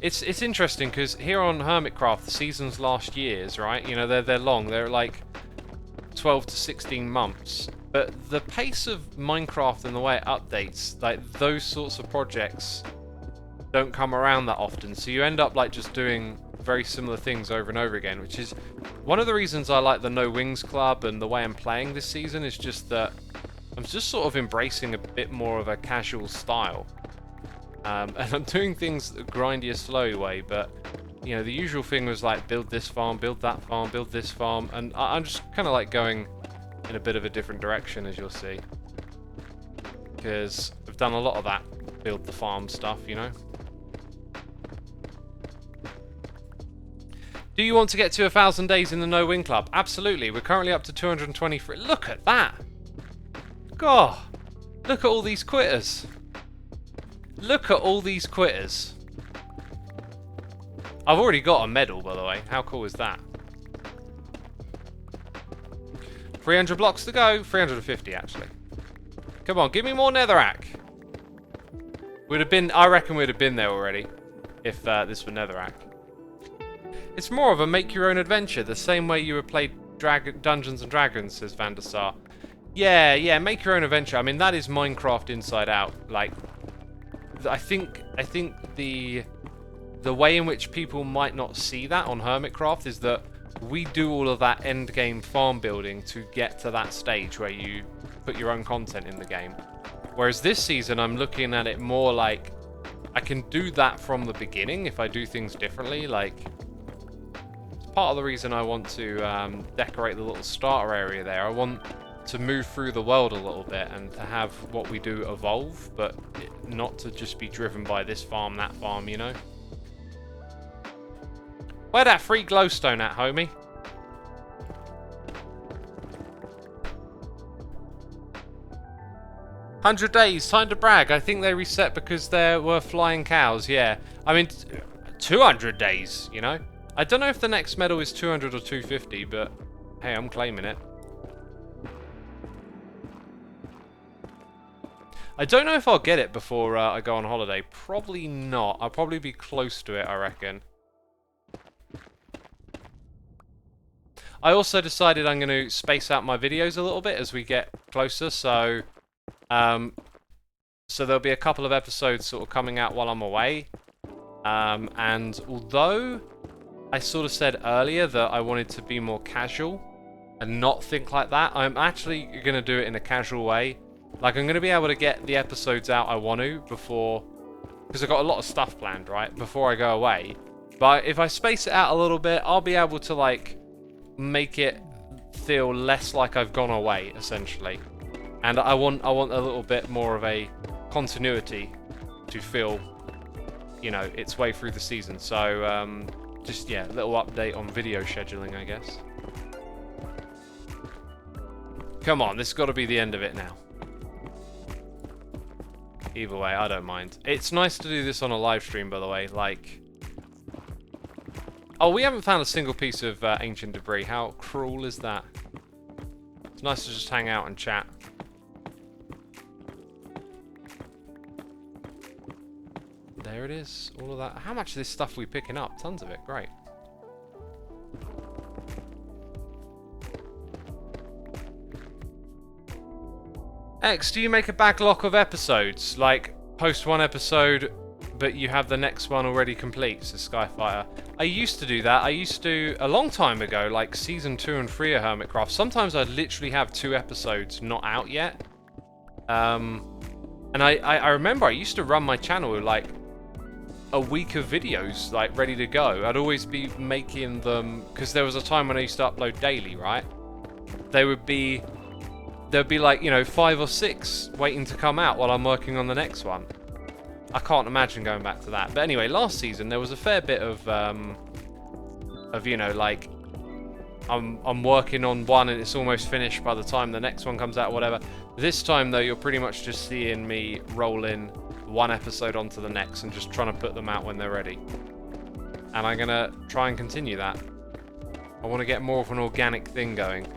It's interesting because here on Hermitcraft, the seasons last year's, right? You know, they're long. They're like 12 to 16 months. But the pace of Minecraft and the way it updates, like those sorts of projects don't come around that often. So you end up like just doing very similar things over and over again, which is one of the reasons I like the No Wings Club and the way I'm playing this season is just that I'm just sort of embracing a bit more of a casual style. And I'm doing things the grindier, slow way, but you know, the usual thing was like build this farm, build that farm, build this farm, and I'm just kind of like going in a bit of a different direction, as you'll see. Because I've done a lot of that build the farm stuff, you know. Do you want to get to 1,000 days in the No Win Club? Absolutely. We're currently up to 223. Look at that! God! Look at all these quitters. Look at all these quitters. I've already got a medal, by the way. How cool is that? 300 blocks to go. 350, actually. Come on, give me more netherrack. Would have been... I reckon we'd have been there already if this were netherrack. It's more of a make-your-own-adventure, the same way you would play Dungeons and Dragons, says Vandasar. Yeah, make your own adventure. I mean, that is Minecraft inside out. Like, I think the way in which people might not see that on Hermitcraft is that we do all of that end game farm building to get to that stage where you put your own content in the game. Whereas this season, I'm looking at it more like I can do that from the beginning if I do things differently. Like, it's part of the reason I want to decorate the little starter area there. I want to move through the world a little bit and to have what we do evolve, but not to just be driven by this farm, that farm, you know? Where that free glowstone at, homie? "100 days, time to brag. I think they reset because there were flying cows." Yeah, I mean, 200 days, you know? I don't know if the next medal is 200 or 250, but hey, I'm claiming it. I don't know if I'll get it before I go on holiday. Probably not. I'll probably be close to it, I reckon. I also decided I'm going to space out my videos a little bit as we get closer, so there'll be a couple of episodes sort of coming out while I'm away. And although I sort of said earlier that I wanted to be more casual and not think like that, I'm actually going to do it in a casual way. Like, I'm going to be able to get the episodes out I want to before... Because I've got a lot of stuff planned, right? Before I go away. But if I space it out a little bit, I'll be able to, like, make it feel less like I've gone away, essentially. And I want a little bit more of a continuity to feel, you know, its way through the season. So, just, yeah, a little update on video scheduling, I guess. Come on, this has got to be the end of it now. Either way, I don't mind. It's nice to do this on a live stream, by the way. Like, oh, we haven't found a single piece of ancient debris. How cruel is that? It's nice to just hang out and chat. There it is. All of that. How much of this stuff are we picking up? Tons of it. Great. X, do you make a backlog of episodes? Like, post one episode, but you have the next one already complete, says Skyfighter. I used to do that. I used to, a long time ago, like season 2 and 3 of Hermitcraft. Sometimes I'd literally have 2 episodes not out yet. And I remember I used to run my channel with like a week of videos like ready to go. I'd always be making them because there was a time when I used to upload daily, right? There'd be like, you know, 5 or 6 waiting to come out while I'm working on the next one. I can't imagine going back to that. But anyway, last season there was a fair bit of you know, like I'm working on one and it's almost finished by the time the next one comes out or whatever. This time though, you're pretty much just seeing me roll in one episode onto the next and just trying to put them out when they're ready. And I'm gonna try and continue that. I want to get more of an organic thing going.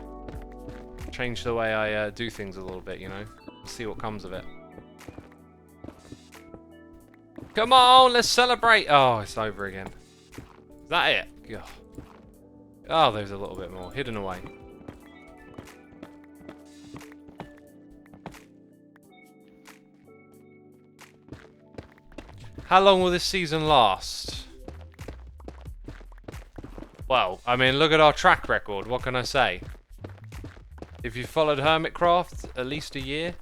Change the way I do things a little bit, you know. See what comes of it. Come on, let's celebrate! Oh, it's over again. Is that it? God. Oh, there's a little bit more hidden away. How long will this season last? Well, I mean, look at our track record. What can I say? If you followed Hermitcraft, at least a year.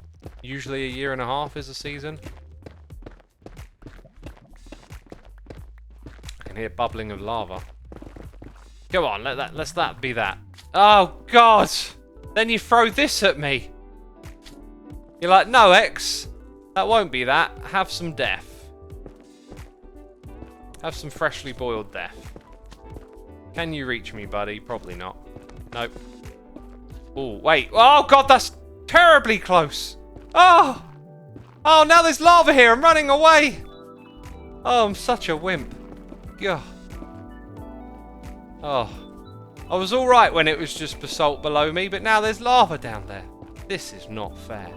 Usually a year and a half is a season. I can hear bubbling of lava. Come on, let's that be that. Oh, God! Then you throw this at me. You're like, no, X. That won't be that. Have some death. Have some freshly boiled death. Can you reach me, buddy? Probably not. Nope. Oh, wait. Oh, God, that's terribly close. Oh! Oh, now there's lava here. I'm running away. Oh, I'm such a wimp. God. Oh. I was alright when it was just basalt below me, but now there's lava down there. This is not fair.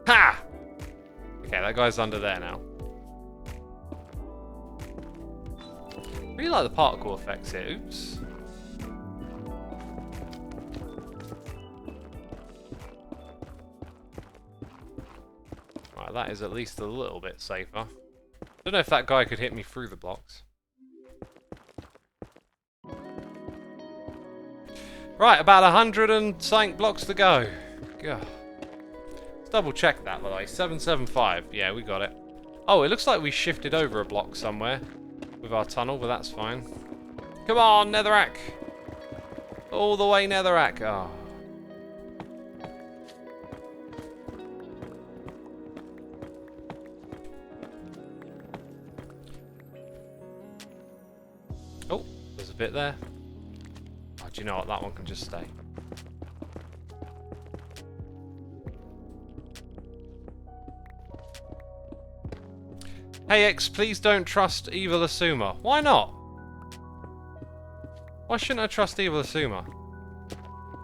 Ha! Okay, that guy's under there now. Really like the particle effects here. Oops. Right, that is at least a little bit safer. Don't know if that guy could hit me through the blocks. Right, about 100 and something blocks to go. God. Let's double check that, by the way. 775. Yeah, we got it. Oh, it looks like we shifted over a block somewhere with our tunnel, but that's fine. Come on, Netherrack! All the way, Netherrack. Oh. Oh, there's a bit there. Oh, do you know what? That one can just stay. Hey X, please don't trust evil Xisuma. Why not? Why shouldn't I trust evil Xisuma?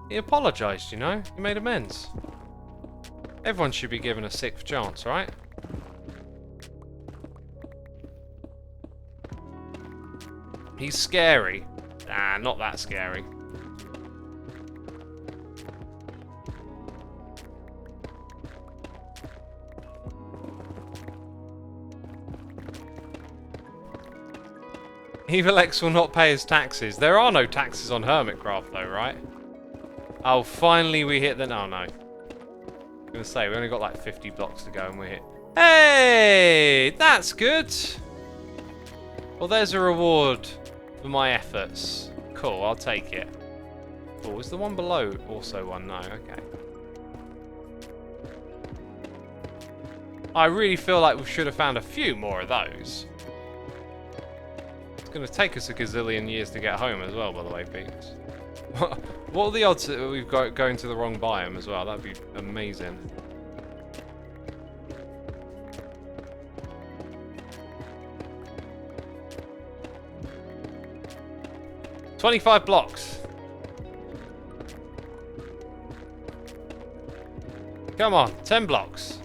He apologised, you know? He made amends. Everyone should be given a 6th chance, right? He's scary. Nah, not that scary. Evil X will not pay his taxes. There are no taxes on Hermitcraft though, right? Oh, finally we hit the... Oh, no. I'm going to say, we only got like 50 blocks to go and we're hit. Hey! That's good! Well, there's a reward for my efforts. Cool, I'll take it. Oh, is the one below also one? No, okay. I really feel like we should have found a few more of those. It's going to take us a gazillion years to get home as well, by the way, peeps. What are the odds that we've got going to the wrong biome as well? That'd be amazing. $25 blocks. Come on, 10 blocks.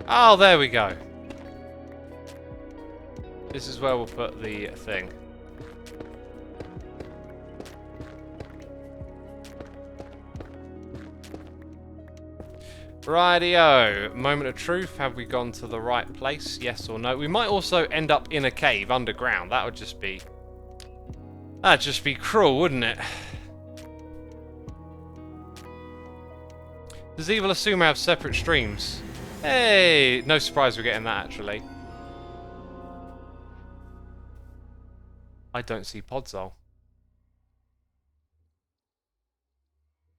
Oh, there we go. This is where we'll put the thing. Rightio. Moment of truth. Have we gone to the right place? Yes or no? We might also end up in a cave underground. That would just be... That'd just be cruel, wouldn't it? Does Evil Xisuma have separate streams? Hey! No surprise we're getting that, actually. I don't see Podzol.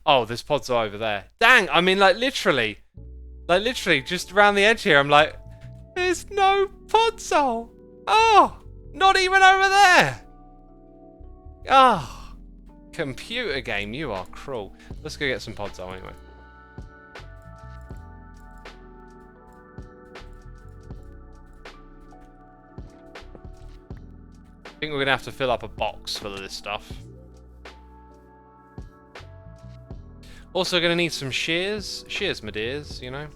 Oh, there's Podzol over there. Dang! I mean, like, literally, just around the edge here, I'm like, there's no Podzol! Oh! Not even over there! Ah! Oh, computer game, you are cruel. Let's go get some Podzol anyway. I think we're going to have to fill up a box full of this stuff. Also going to need some shears. Shears, my dears, you know.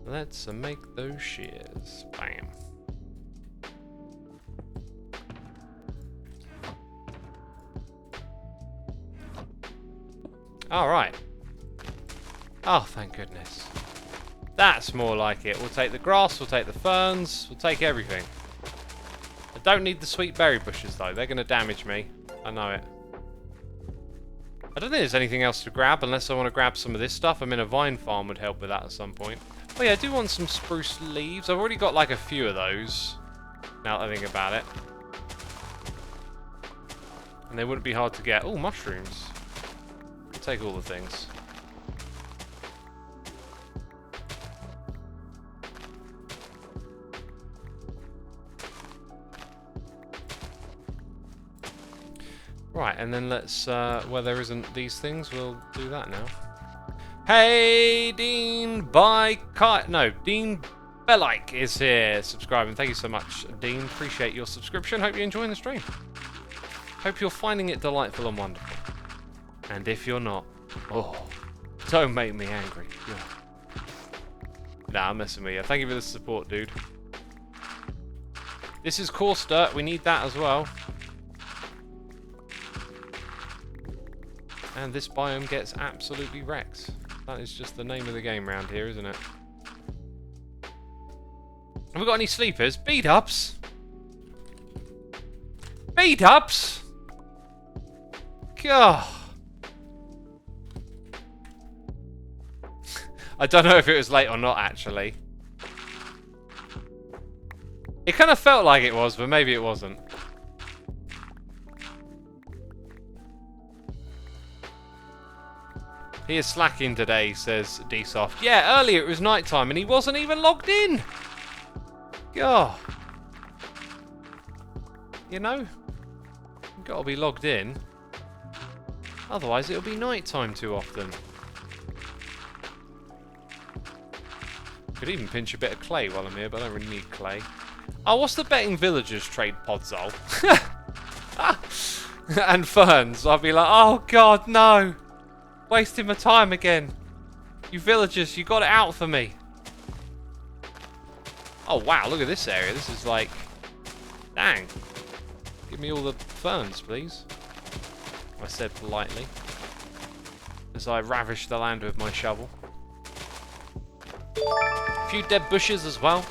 Let's make those shears. Bam. Alright. Oh, thank goodness. That's more like it. We'll take the grass, we'll take the ferns, we'll take everything. I don't need the sweet berry bushes though, they're going to damage me. I know it. I don't think there's anything else to grab unless I want to grab some of this stuff. I mean, a vine farm would help with that at some point. Oh yeah, I do want some spruce leaves. I've already got like a few of those, now that I think about it. And they wouldn't be hard to get. Oh, mushrooms. I'll take all the things. Right, and then let's, where there isn't these things, we'll do that now. Hey, Dean Dean Belike is here subscribing. Thank you so much, Dean. Appreciate your subscription. Hope you're enjoying the stream. Hope you're finding it delightful and wonderful. And if you're not, oh, don't make me angry. Yeah. Nah, I'm messing with you. Thank you for the support, dude. This is coarse dirt. We need that as well. And this biome gets absolutely wrecked. That is just the name of the game around here, isn't it? Have we got any sleepers? B-dubs? B-dubs? God. I don't know if it was late or not, actually. It kind of felt like it was, but maybe it wasn't. He is slacking today, says Dsoft. Yeah, earlier it was nighttime and he wasn't even logged in. God. You know, you've got to be logged in. Otherwise it'll be nighttime too often. Could even pinch a bit of clay while I'm here, but I don't really need clay. Oh, what's the betting villagers trade Podzol? And ferns. I'll be like, oh God, no. Wasting my time again. You villagers, you got it out for me. Oh wow, look at this area. This is like... Dang. Give me all the ferns, please. I said politely. As I ravish the land with my shovel. A few dead bushes as well.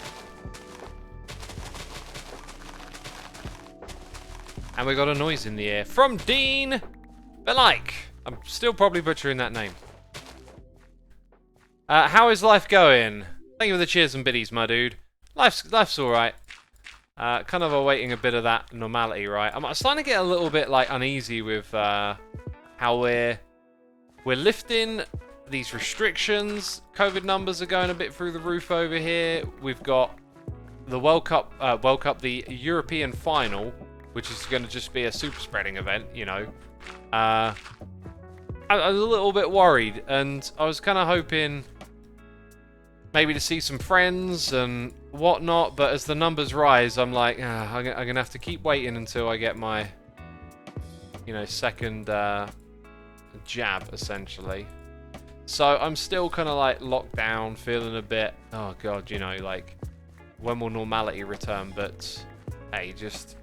And we got a noise in the air from Dean Belike. I'm still probably butchering that name. How is life going? Thank you for the cheers and biddies, my dude. Life's alright. Kind of awaiting a bit of that normality, right? I'm starting to get a little bit like uneasy with how we're lifting these restrictions. COVID numbers are going a bit through the roof over here. We've got the World Cup, the European final, which is going to just be a super spreading event, you know. I was a little bit worried, and I was kind of hoping maybe to see some friends and whatnot, but as the numbers rise, I'm like, I'm going to have to keep waiting until I get my, you know, second jab, essentially. So I'm still kind of like locked down, feeling a bit, oh God, you know, like when will normality return? But hey, just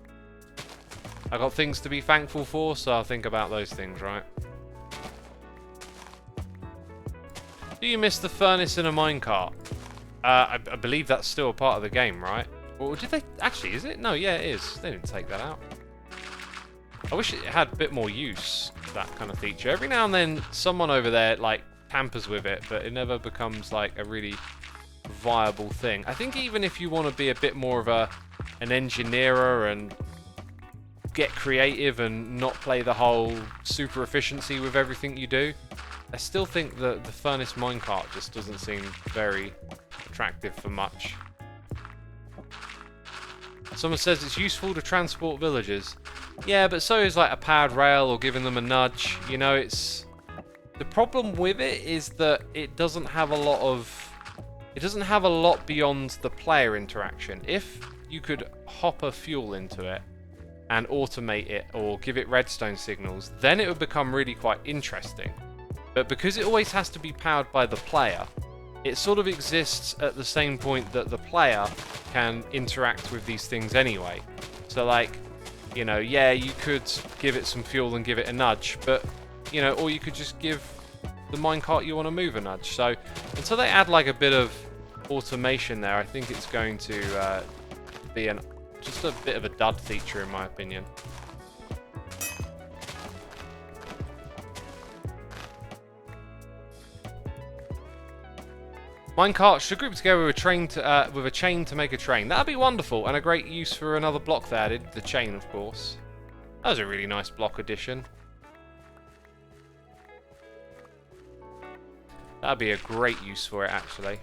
I got things to be thankful for, so I'll think about those things, right? Do you miss the furnace in a minecart? I believe that's still a part of the game, right? Or did they... Actually, is it? No, yeah, it is. They didn't take that out. I wish it had a bit more use, that kind of feature. Every now and then, someone over there, like, tampers with it, but it never becomes, like, a really viable thing. I think even if you want to be a bit more of an engineerer and get creative and not play the whole super efficiency with everything you do, I still think that the furnace minecart just doesn't seem very attractive for much. Someone says it's useful to transport villagers. Yeah, but so is like a powered rail or giving them a nudge. You know, it's... The problem with it is that it doesn't have a lot of... It doesn't have a lot beyond the player interaction. If you could hop a fuel into it and automate it or give it redstone signals, then it would become really quite interesting. But because it always has to be powered by the player, it sort of exists at the same point that the player can interact with these things anyway. So like, you know, yeah, you could give it some fuel and give it a nudge, but, you know, or you could just give the minecart you want to move a nudge. So until they add like a bit of automation there, I think it's going to be just a bit of a dud feature in my opinion. Minecart should group together with a chain to make a train. That'd be wonderful, and a great use for another block they added, the chain, of course. That was a really nice block addition. That'd be a great use for it, actually.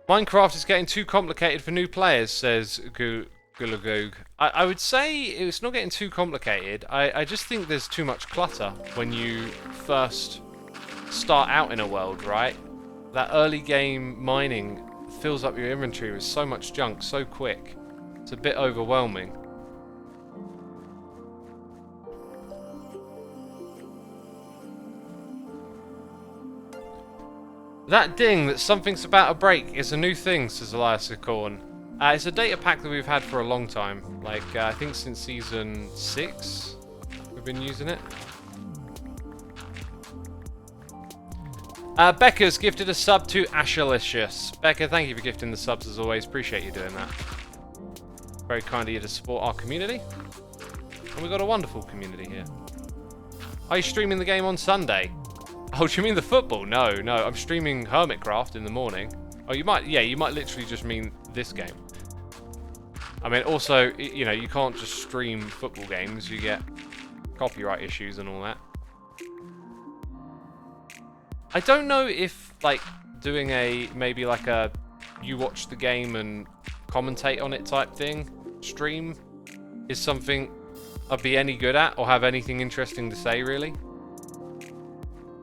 Minecraft is getting too complicated for new players, says Gulagoog. I would say it's not getting too complicated. I just think there's too much clutter when you first start out in a world, right? That early game mining fills up your inventory with so much junk so quick. It's a bit overwhelming. That ding that something's about to break is a new thing, says Elias Corn. It's a data pack that we've had for a long time. Like, I think since season 6 we've been using it. Becca's gifted a sub to Ashalicious. Becca, thank you for gifting the subs as always. Appreciate you doing that. Very kind of you to support our community. And we've got a wonderful community here. Are you streaming the game on Sunday? Oh, do you mean the football? No, I'm streaming Hermitcraft in the morning. Oh, you might literally just mean this game. I mean, also, you know, you can't just stream football games. You get copyright issues and all that. I don't know if, like, doing maybe like a you watch the game and commentate on it type thing stream is something I'd be any good at or have anything interesting to say, really.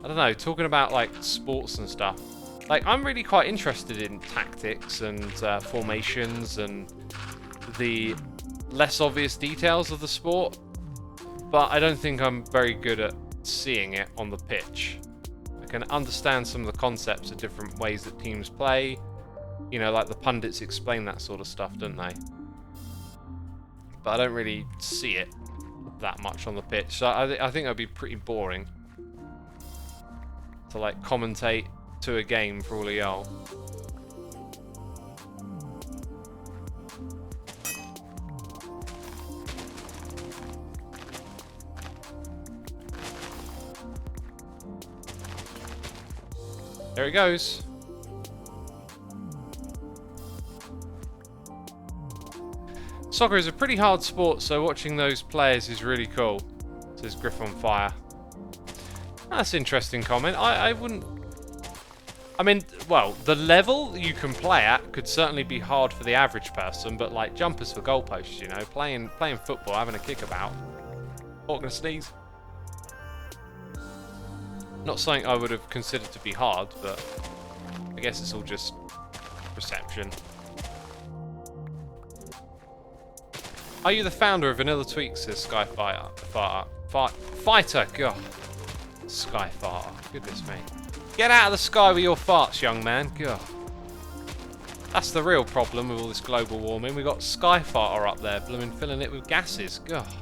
I don't know, talking about like sports and stuff. Like, I'm really quite interested in tactics and formations and the less obvious details of the sport, but I don't think I'm very good at seeing it on the pitch. I can understand some of the concepts of different ways that teams play. You know, like the pundits explain that sort of stuff, don't they? But I don't really see it that much on the pitch, so I think it'd be pretty boring to like commentate to a game for all of y'all. There it goes. Soccer is a pretty hard sport, so watching those players is really cool, says Griff on Fire. That's an interesting comment. I wouldn't... I mean, well, the level you can play at could certainly be hard for the average person, but like jumpers for goalposts, you know, playing football, having a kick about. Not gonna sneeze. Not something I would have considered to be hard, but I guess it's all just perception. Are you the founder of Vanilla Tweaks, says Skyfighter? Fighter, God. Skyfighter, goodness me. Get out of the sky with your farts, young man, God. That's the real problem with all this global warming. We've got Skyfighter up there, blooming filling it with gases, God.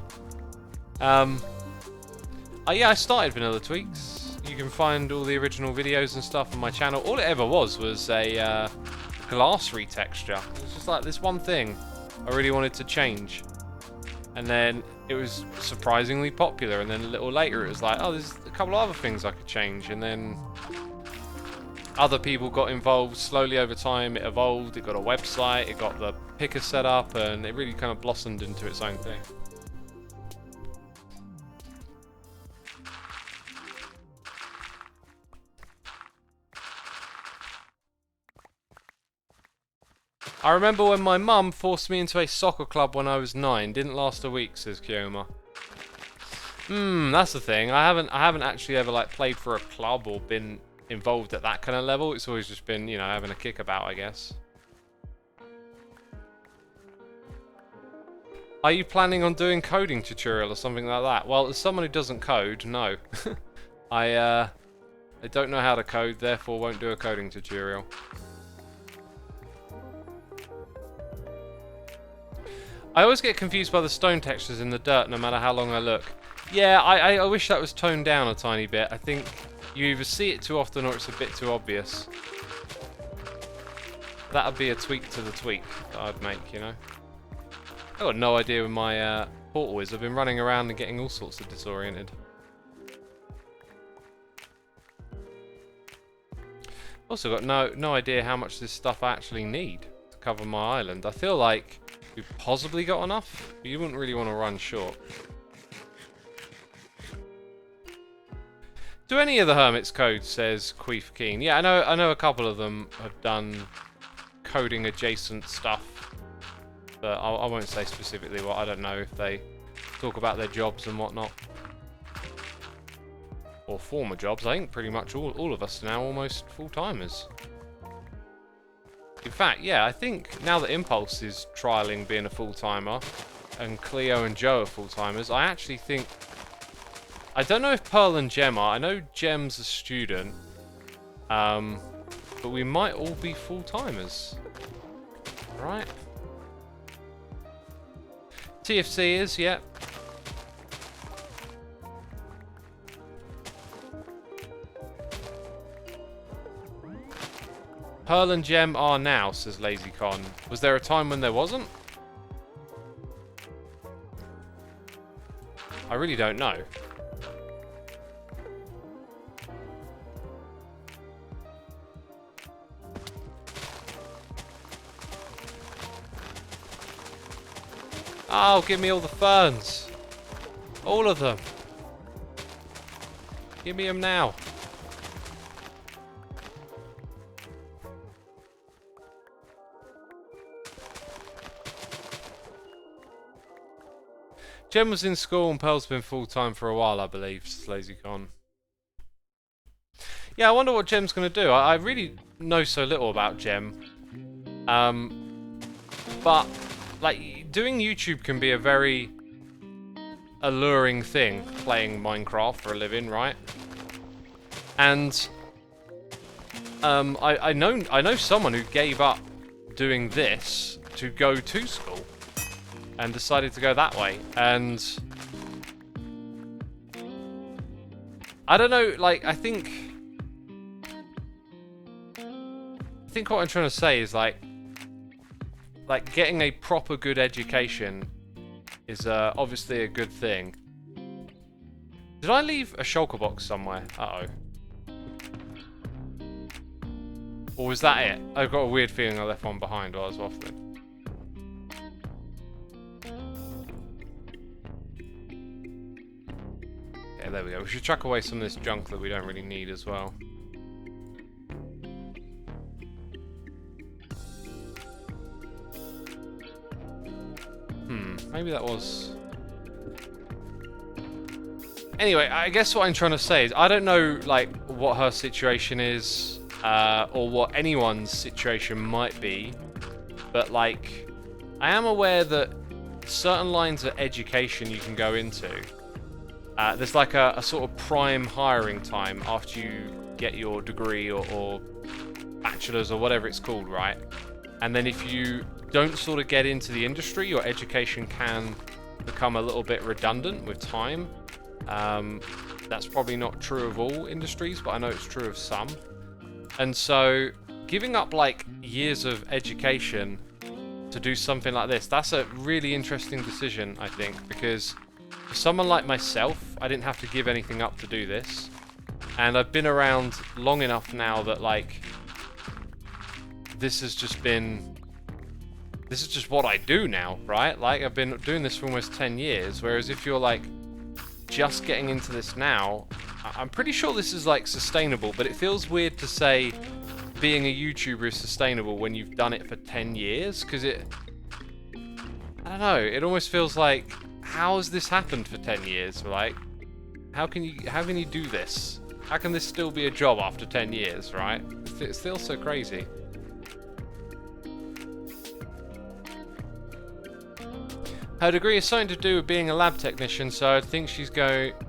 Yeah, I started Vanilla Tweaks. You can find all the original videos and stuff on my channel. All it ever was a glass retexture. It was just like this one thing I really wanted to change. And then it was surprisingly popular. And then a little later it was like, oh, there's a couple of other things I could change. And then other people got involved slowly over time. It evolved, it got a website, it got the picker set up, and it really kind of blossomed into its own thing. I remember when my mum forced me into a soccer club when I was 9. Didn't last a week, says Kioma. That's the thing. I haven't actually ever like played for a club or been involved at that kind of level. It's always just been, you know, having a kick about, I guess. Are you planning on doing coding tutorial or something like that? Well, as someone who doesn't code, no. I don't know how to code, therefore won't do a coding tutorial. I always get confused by the stone textures in the dirt no matter how long I look. Yeah, I wish that was toned down a tiny bit. I think you either see it too often or it's a bit too obvious. That would be a tweak to the tweak that I'd make, you know. I've got no idea where my portal is. I've been running around and getting all sorts of disoriented. Also got no idea how much this stuff I actually need to cover my island. I feel like we've possibly got enough, but you wouldn't really want to run short. Do any of the Hermit's codes, says Queef Keen. Yeah, I know a couple of them have done coding adjacent stuff, but I won't say specifically what. I don't know if they talk about their jobs and whatnot. Or former jobs. I think pretty much all of us are now almost full-timers. In fact, yeah, I think now that Impulse is trialing being a full-timer, and Cleo and Joe are full-timers, I actually think... I don't know if Pearl and Gem are. I know Gem's a student. But we might all be full-timers. Right? TFC is, yeah. Pearl and Gem are now, says LazyCon. Was there a time when there wasn't? I really don't know. Oh, give me all the ferns. All of them. Give me them now. Jem was in school and Pearl's been full-time for a while, I believe, says LazyCon. Yeah, I wonder what Gem's going to do. I really know so little about Gem. But, like, doing YouTube can be a very alluring thing, playing Minecraft for a living, right? And I know someone who gave up doing this to go to school and decided to go that way. And I don't know, like, I think what I'm trying to say is like getting a proper good education is obviously a good thing. Did I leave a shulker box somewhere? Uh-oh. Or was that it? I've got a weird feeling I left one behind while I was waffling. Yeah, there we go. We should chuck away some of this junk that we don't really need as well. Maybe that was... Anyway, I guess what I'm trying to say is I don't know, like, what her situation is, or what anyone's situation might be, but, like, I am aware that certain lines of education you can go into. There's like a sort of prime hiring time after you get your degree or bachelor's or whatever it's called, right? And then if you don't sort of get into the industry, your education can become a little bit redundant with time. That's probably not true of all industries, but I know it's true of some. And so giving up like years of education to do something like this, that's a really interesting decision, I think, because for someone like myself, I didn't have to give anything up to do this. And I've been around long enough now that like this is just what I do now, right? Like I've been doing this for almost 10 years, whereas if you're like just getting into this now, I'm pretty sure this is like sustainable, but it feels weird to say being a YouTuber is sustainable when you've done it for 10 years, because I don't know, it almost feels like, how has this happened for 10 years? Like, how can you do this? How can this still be a job after 10 years, right? It feels so crazy. Her degree is something to do with being a lab technician, so I think she's going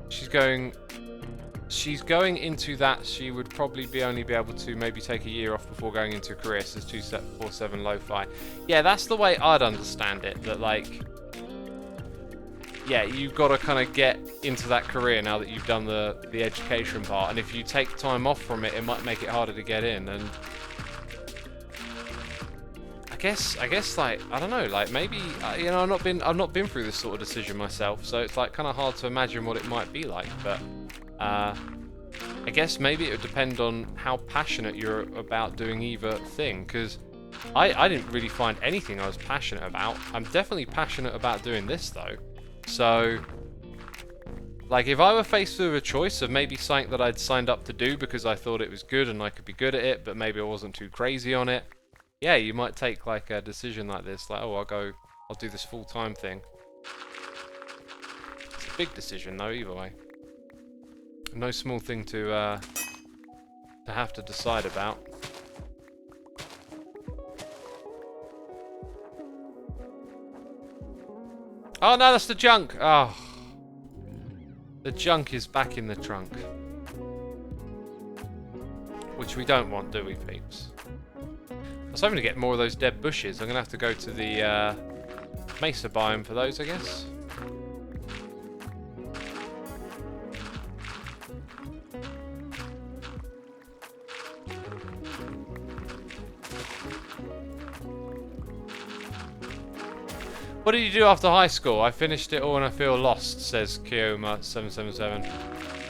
into that. She would probably only be able to maybe take a year off before going into a career, says 247 Lo-Fi. Yeah, that's the way I'd understand it, that like, yeah, you've got to kind of get into that career now that you've done the education part, and if you take time off from it, it might make it harder to get in. And I guess like, I don't know, like maybe you know, I've not been through this sort of decision myself, so it's like kind of hard to imagine what it might be like. But I guess maybe it would depend on how passionate you're about doing either thing, because I didn't really find anything I was passionate about. I'm definitely passionate about doing this though. So like if I were faced with a choice of maybe something that I'd signed up to do because I thought it was good and I could be good at it, but maybe I wasn't too crazy on it, yeah, you might take like a decision like this, like, oh, I'll do this full-time thing. It's a big decision though, either way. No small thing to have to decide about. Oh no, that's the junk! Oh. The junk is back in the trunk. Which we don't want, do we, peeps? I was hoping to get more of those dead bushes. I'm going to have to go to the mesa biome for those, I guess. What did you do after high school? I finished it all and I feel lost, says Kioma777.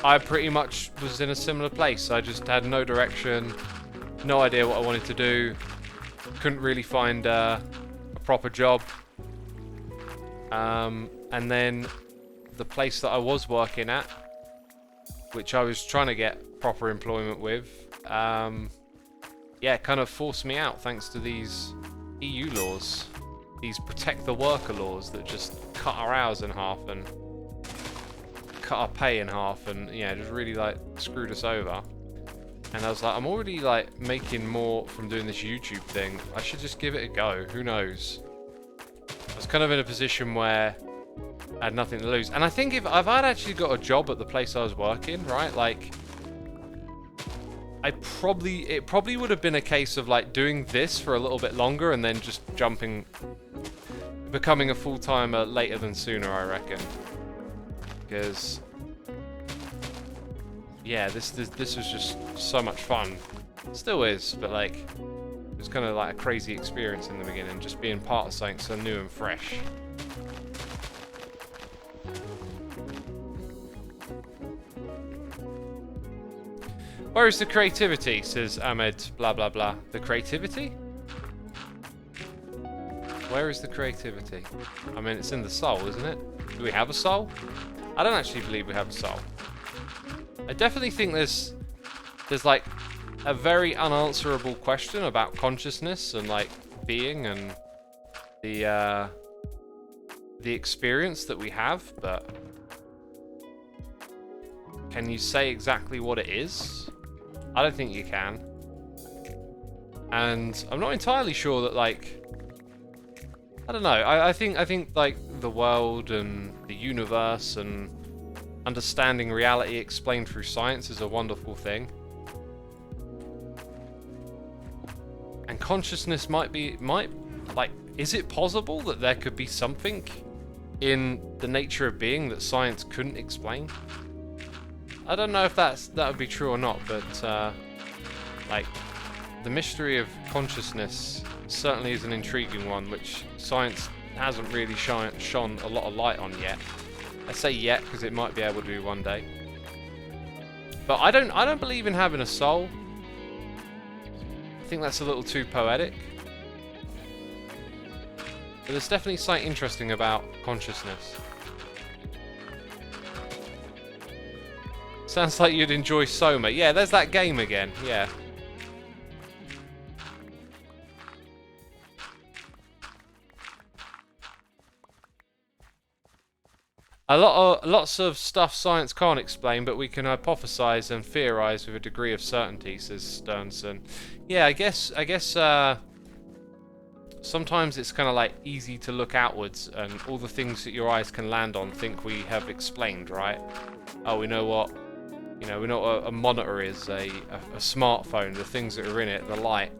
I pretty much was in a similar place. I just had no direction, no idea what I wanted to do. Couldn't really find a proper job. And then the place that I was working at, which I was trying to get proper employment with, yeah, kind of forced me out thanks to these EU laws. These protect the worker laws that just cut our hours in half and cut our pay in half, and yeah, just really like screwed us over. And I was like, I'm already like making more from doing this YouTube thing. I should just give it a go. Who knows? I was kind of in a position where I had nothing to lose. And I think if I'd actually got a job at the place I was working, right, like it probably would have been a case of like doing this for a little bit longer and then just becoming a full-timer later than sooner, I reckon. Because yeah, this was just so much fun. Still is, but like it was kind of like a crazy experience in the beginning, just being part of something so new and fresh. Where is the creativity, says Ahmed, blah blah blah. The creativity? Where is the creativity? I mean, it's in the soul, isn't it? Do we have a soul? I don't actually believe we have a soul. I definitely think there's like a very unanswerable question about consciousness and like being and the experience that we have, but can you say exactly what it is? I don't think you can. And I'm not entirely sure that like, I don't know. I think like the world and the universe and understanding reality explained through science is a wonderful thing. And consciousness is it possible that there could be something in the nature of being that science couldn't explain? I don't know if that would be true or not, but like, the mystery of consciousness certainly is an intriguing one, which science hasn't really shone a lot of light on yet. I say yet because it might be able to do one day. But I don't believe in having a soul. I think that's a little too poetic. But there's definitely something interesting about consciousness. Sounds like you'd enjoy Soma. Yeah, there's that game again. Yeah. Lots of stuff science can't explain, but we can hypothesize and theorize with a degree of certainty, says Sternson. Yeah, I guess sometimes it's kind of like easy to look outwards and all the things that your eyes can land on think we have explained, right? Oh, we know what a monitor is, a smartphone, the things that are in it, the light.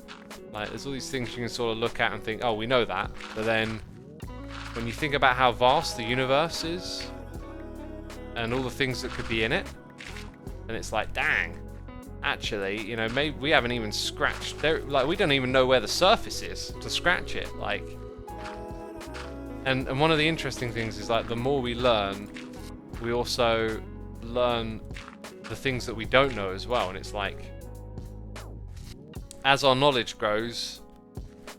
Like, there's all these things you can sort of look at and think, oh, we know that. But then when you think about how vast the universe is and all the things that could be in it, and it's like, dang, actually, maybe we haven't even scratched there. Like, we don't even know where the surface is to scratch it. Like, and one of the interesting things is, like, the more we learn, we also learn the things that we don't know as well. And it's like, as our knowledge grows,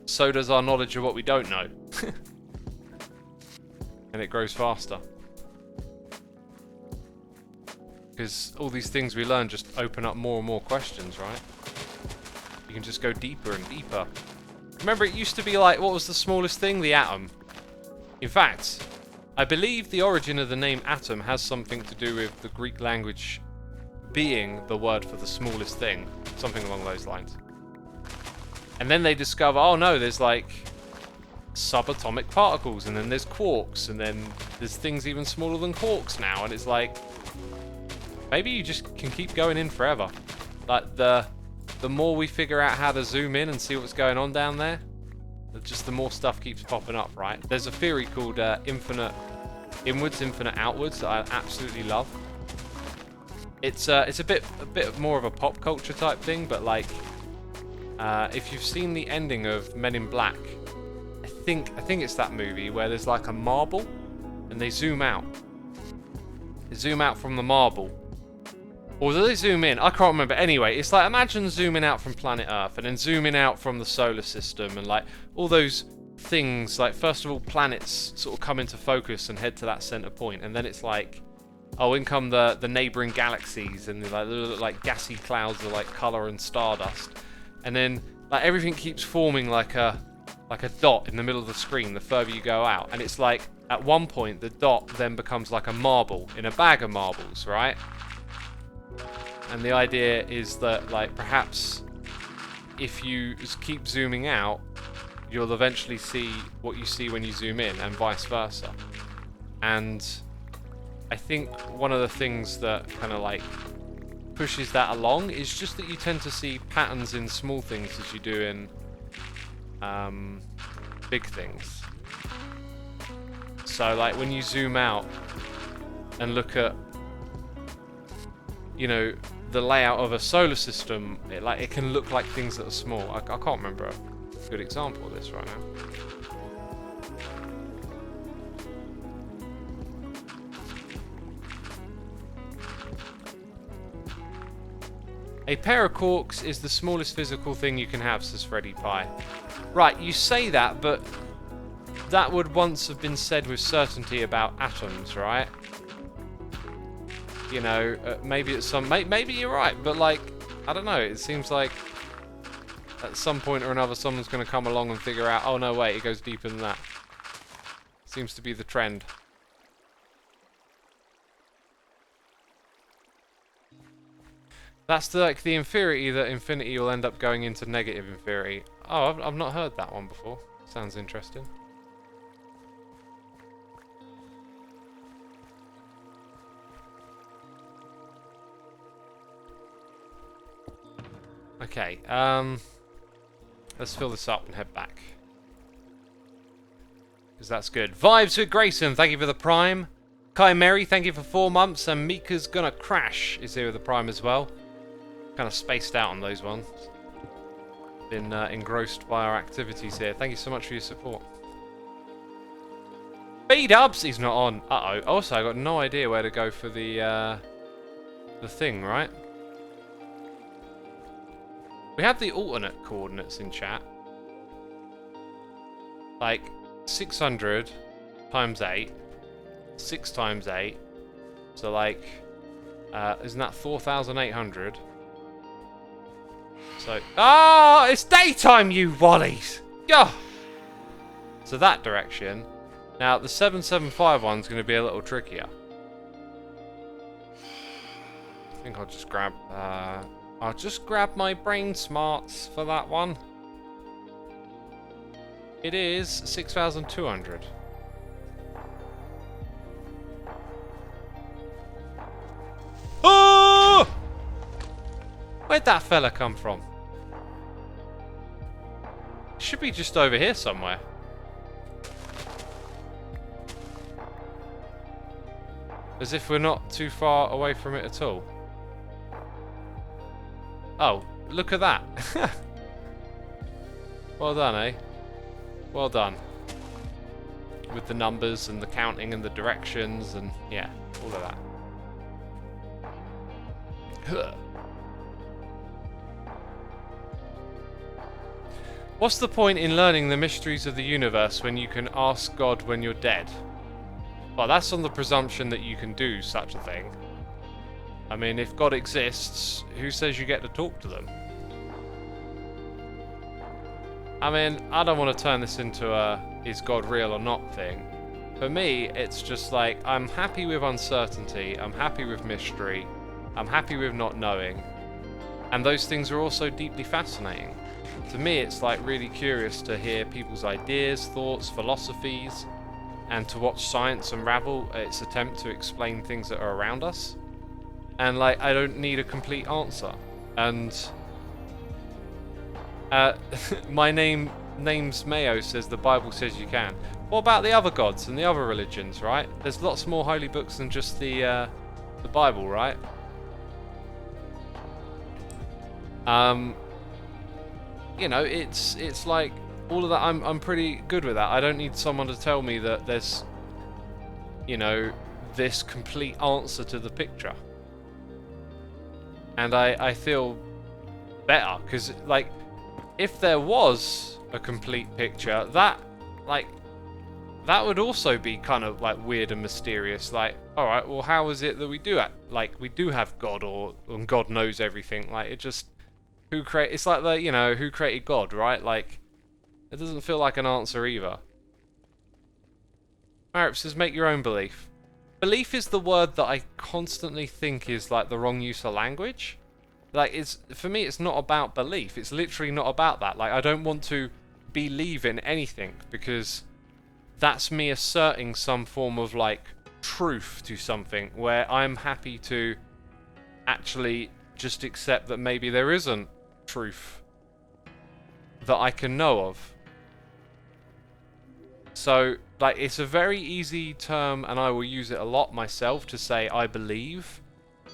so does our knowledge of what we don't know. And it grows faster. Because all these things we learn just open up more and more questions, right? You can just go deeper and deeper. Remember, it used to be like, what was the smallest thing? The atom. In fact, I believe the origin of the name atom has something to do with the Greek language being the word for the smallest thing. Something along those lines. And then they discover, oh no, there's like subatomic particles, and then there's quarks, and then there's things even smaller than quarks now, and it's like, maybe you just can keep going in forever. Like, the more we figure out how to zoom in and see what's going on down there, just the more stuff keeps popping up, right? There's a theory called infinite inwards, infinite outwards that I absolutely love. It's a bit more of a pop culture type thing, but like, if you've seen the ending of Men in Black, I think it's that movie where there's like a marble and they zoom out. They zoom out from the marble. Or do they zoom in? I can't remember. Anyway, it's like, imagine zooming out from planet Earth and then zooming out from the solar system and like all those things. Like, first of all, planets sort of come into focus and head to that center point, and then it's like, oh, in come the neighboring galaxies, and they look like gassy clouds of like color and stardust, and then like everything keeps forming like a dot in the middle of the screen the further you go out, and it's like, at one point the dot then becomes like a marble in a bag of marbles, right? And the idea is that, like, perhaps if you just keep zooming out, you'll eventually see what you see when you zoom in, and vice versa. And I think one of the things that kind of like pushes that along is just that you tend to see patterns in small things as you do in big things. So like, when you zoom out and look at, the layout of a solar system, it can look like things that are small. I can't remember a good example of this right now. A pair of corks is the smallest physical thing you can have, says Freddy Pie. Right, you say that, but that would once have been said with certainty about atoms, right? Maybe at maybe you're right, but like, I don't know, it seems like at some point or another someone's going to come along and figure out, oh no, wait, it goes deeper than that. Seems to be the trend. That's the infinity, that infinity will end up going into negative infinity. Oh, I've not heard that one before. Sounds interesting. Okay, let's fill this up and head back. Because that's good. Vibes with Grayson, thank you for the Prime. Kai Mary, thank you for 4 months. And Mika's Gonna Crash is here with the Prime as well. Kind of spaced out on those ones. Been engrossed by our activities here. Thank you so much for your support. B-dubs, he's not on. Uh-oh. Also, I got no idea where to go for the thing, right? We have the alternate coordinates in chat. Like 600 times 8, 6 times 8. So like, isn't that 4,800? So, it's daytime, you wallies! Yeah. So that direction. Now the 775 one's going to be a little trickier. I think I'll just grab my brain smarts for that one. It is 6,200. Oh! Where'd that fella come from? Should be just over here somewhere. As if we're not too far away from it at all. Oh, look at that. Well done, eh? Well done. With the numbers and the counting and the directions and, yeah, all of that. Huh. What's the point in learning the mysteries of the universe when you can ask God when you're dead? Well, that's on the presumption that you can do such a thing. I mean, if God exists, who says you get to talk to them? I mean, I don't want to turn this into a is God real or not thing. For me, it's just like, I'm happy with uncertainty, I'm happy with mystery, I'm happy with not knowing. And those things are also deeply fascinating. To me, it's like really curious to hear people's ideas, thoughts, philosophies, and to watch science unravel its attempt to explain things that are around us. And like, I don't need a complete answer. And my name's Mayo says the Bible says you can. What about the other gods and the other religions, right? There's lots more holy books than just the Bible, right? You know, it's like all of that. I'm pretty good with that. I don't need someone to tell me that there's, you know, this complete answer to the picture. And I feel better because, like, if there was a complete picture, that would also be kind of like weird and mysterious. Like, all right, well, how is it that we do it? Like, we do have God, or God knows everything. Like, it just it's like the, you know, who created God, right? Like, it doesn't feel like an answer either. Marip says, make your own belief. Belief is the word that I constantly think is like the wrong use of language. Like, for me, it's not about belief. It's literally not about that. Like, I don't want to believe in anything because that's me asserting some form of like truth to something where I'm happy to actually just accept that maybe there isn't truth that I can know of. So, like, it's a very easy term, and I will use it a lot myself to say I believe.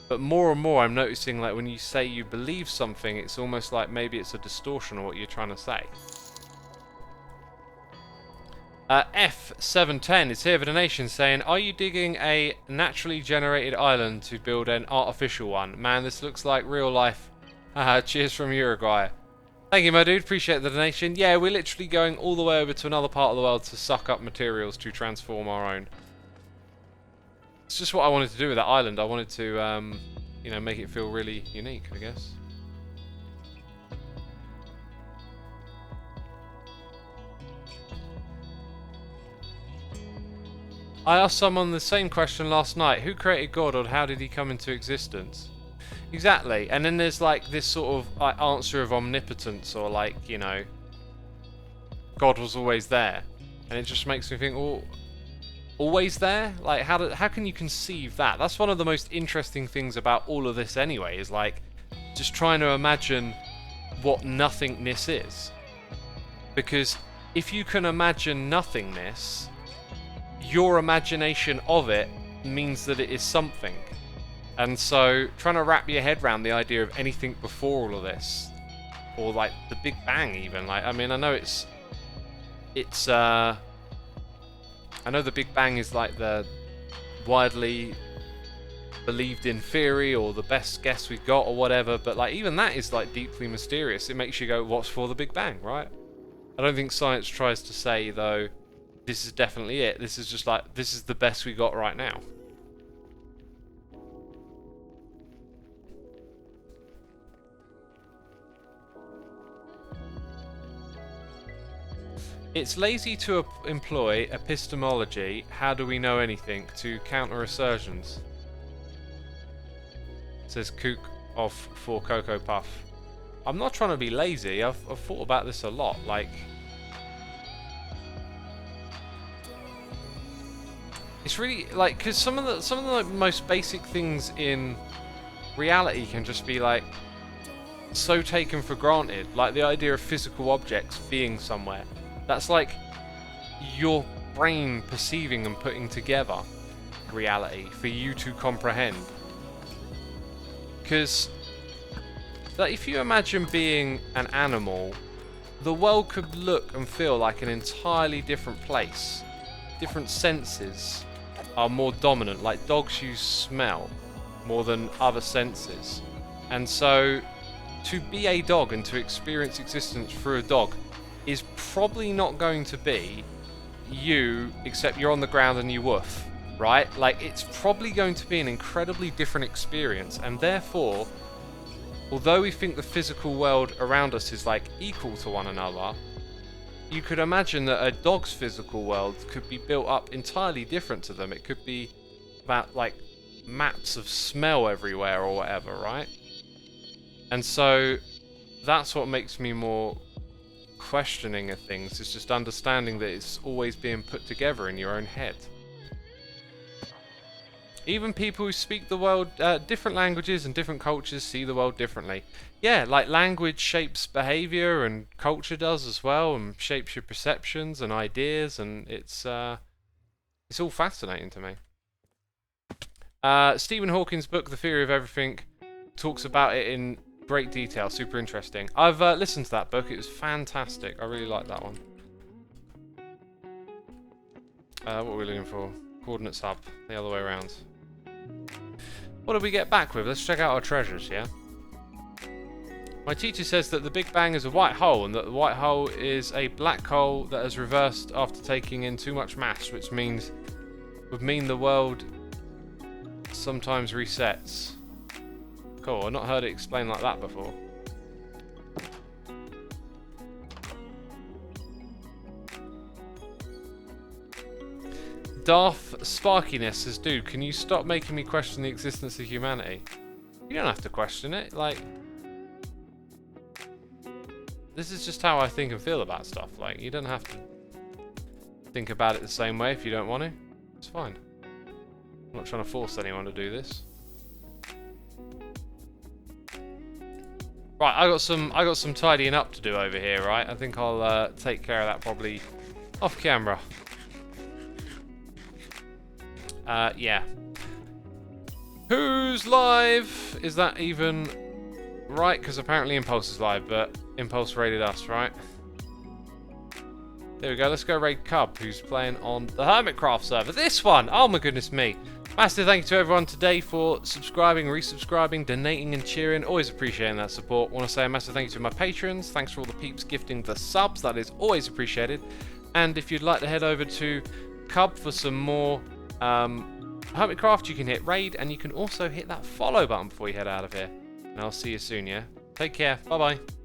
But more and more I'm noticing, like, when you say you believe something, it's almost like maybe it's a distortion of what you're trying to say. F710 is here for donation saying, are you digging a naturally generated island to build an artificial one? Man, this looks like real life. Cheers from Uruguay. Thank you, my dude. Appreciate the donation. Yeah, we're literally going all the way over to another part of the world to suck up materials to transform our own. It's just what I wanted to do with that island. I wanted to, you know, make it feel really unique, I guess. I asked someone the same question last night. Who created God, or how did he come into existence? Exactly. And then there's like this sort of like answer of omnipotence, or like, you know, God was always there. And it just makes me think, well, always there? Like, how can you conceive that? That's one of the most interesting things about all of this anyway, is like just trying to imagine what nothingness is. Because if you can imagine nothingness, your imagination of it means that it is something. And so trying to wrap your head around the idea of anything before all of this, or like the Big Bang even, like, I mean, I know I know the Big Bang is like the widely believed in theory or the best guess we've got or whatever, but like even that is like deeply mysterious. It makes you go, what's for the Big Bang, right? I don't think science tries to say, though, this is definitely it. This is just like, this is the best we got right now. It's lazy to employ epistemology, how do we know anything, to counter assertions. Says Kook off for Cocoa Puff. I'm not trying to be lazy, I've thought about this a lot, like... It's really, like, because some of the like, most basic things in reality can just be, like, so taken for granted. Like, the idea of physical objects being somewhere. That's like your brain perceiving and putting together reality for you to comprehend. Because if you imagine being an animal, the world could look and feel like an entirely different place. Different senses are more dominant, like dogs use smell more than other senses. And so to be a dog and to experience existence through a dog is probably not going to be you, except you're on the ground and you woof, right? Like, it's probably going to be an incredibly different experience, and therefore, although we think the physical world around us is, like, equal to one another, you could imagine that a dog's physical world could be built up entirely different to them. It could be about, like, maps of smell everywhere or whatever, right? And so, that's what makes me more questioning of things, is just understanding that it's always being put together in your own head. Even people who speak the world, different languages and different cultures see the world differently. Yeah, like language shapes behavior and culture does as well, and shapes your perceptions and ideas, and it's all fascinating to me. Stephen Hawking's book, The Theory of Everything, talks about it in great detail, super interesting. I've listened to that book, it was fantastic. I really liked that one. What are we looking for? Coordinates hub, the other way around. What did we get back with? Let's check out our treasures, yeah? My teacher says that the Big Bang is a white hole, and that the white hole is a black hole that has reversed after taking in too much mass, which would mean the world sometimes resets. Cool, I've not heard it explained like that before. Darth Sparkiness says, dude, can you stop making me question the existence of humanity? You don't have to question it, like... This is just how I think and feel about stuff, like, you don't have to think about it the same way if you don't want to. It's fine. I'm not trying to force anyone to do this. Right, I got some tidying up to do over here, right? I think I'll take care of that probably off camera. Yeah. Who's live? Is that even right? Because apparently Impulse is live, but Impulse raided us, right? There we go, let's go raid Cub, who's playing on the Hermitcraft server. This one! Oh my goodness me. Massive thank you to everyone today for subscribing, resubscribing, donating and cheering. Always appreciating that support. Want to say a massive thank you to my patrons. Thanks for all the peeps gifting the subs. That is always appreciated. And if you'd like to head over to Cub for some more Hermitcraft, you can hit raid, and you can also hit that follow button before you head out of here. And I'll see you soon, yeah? Take care. Bye-bye.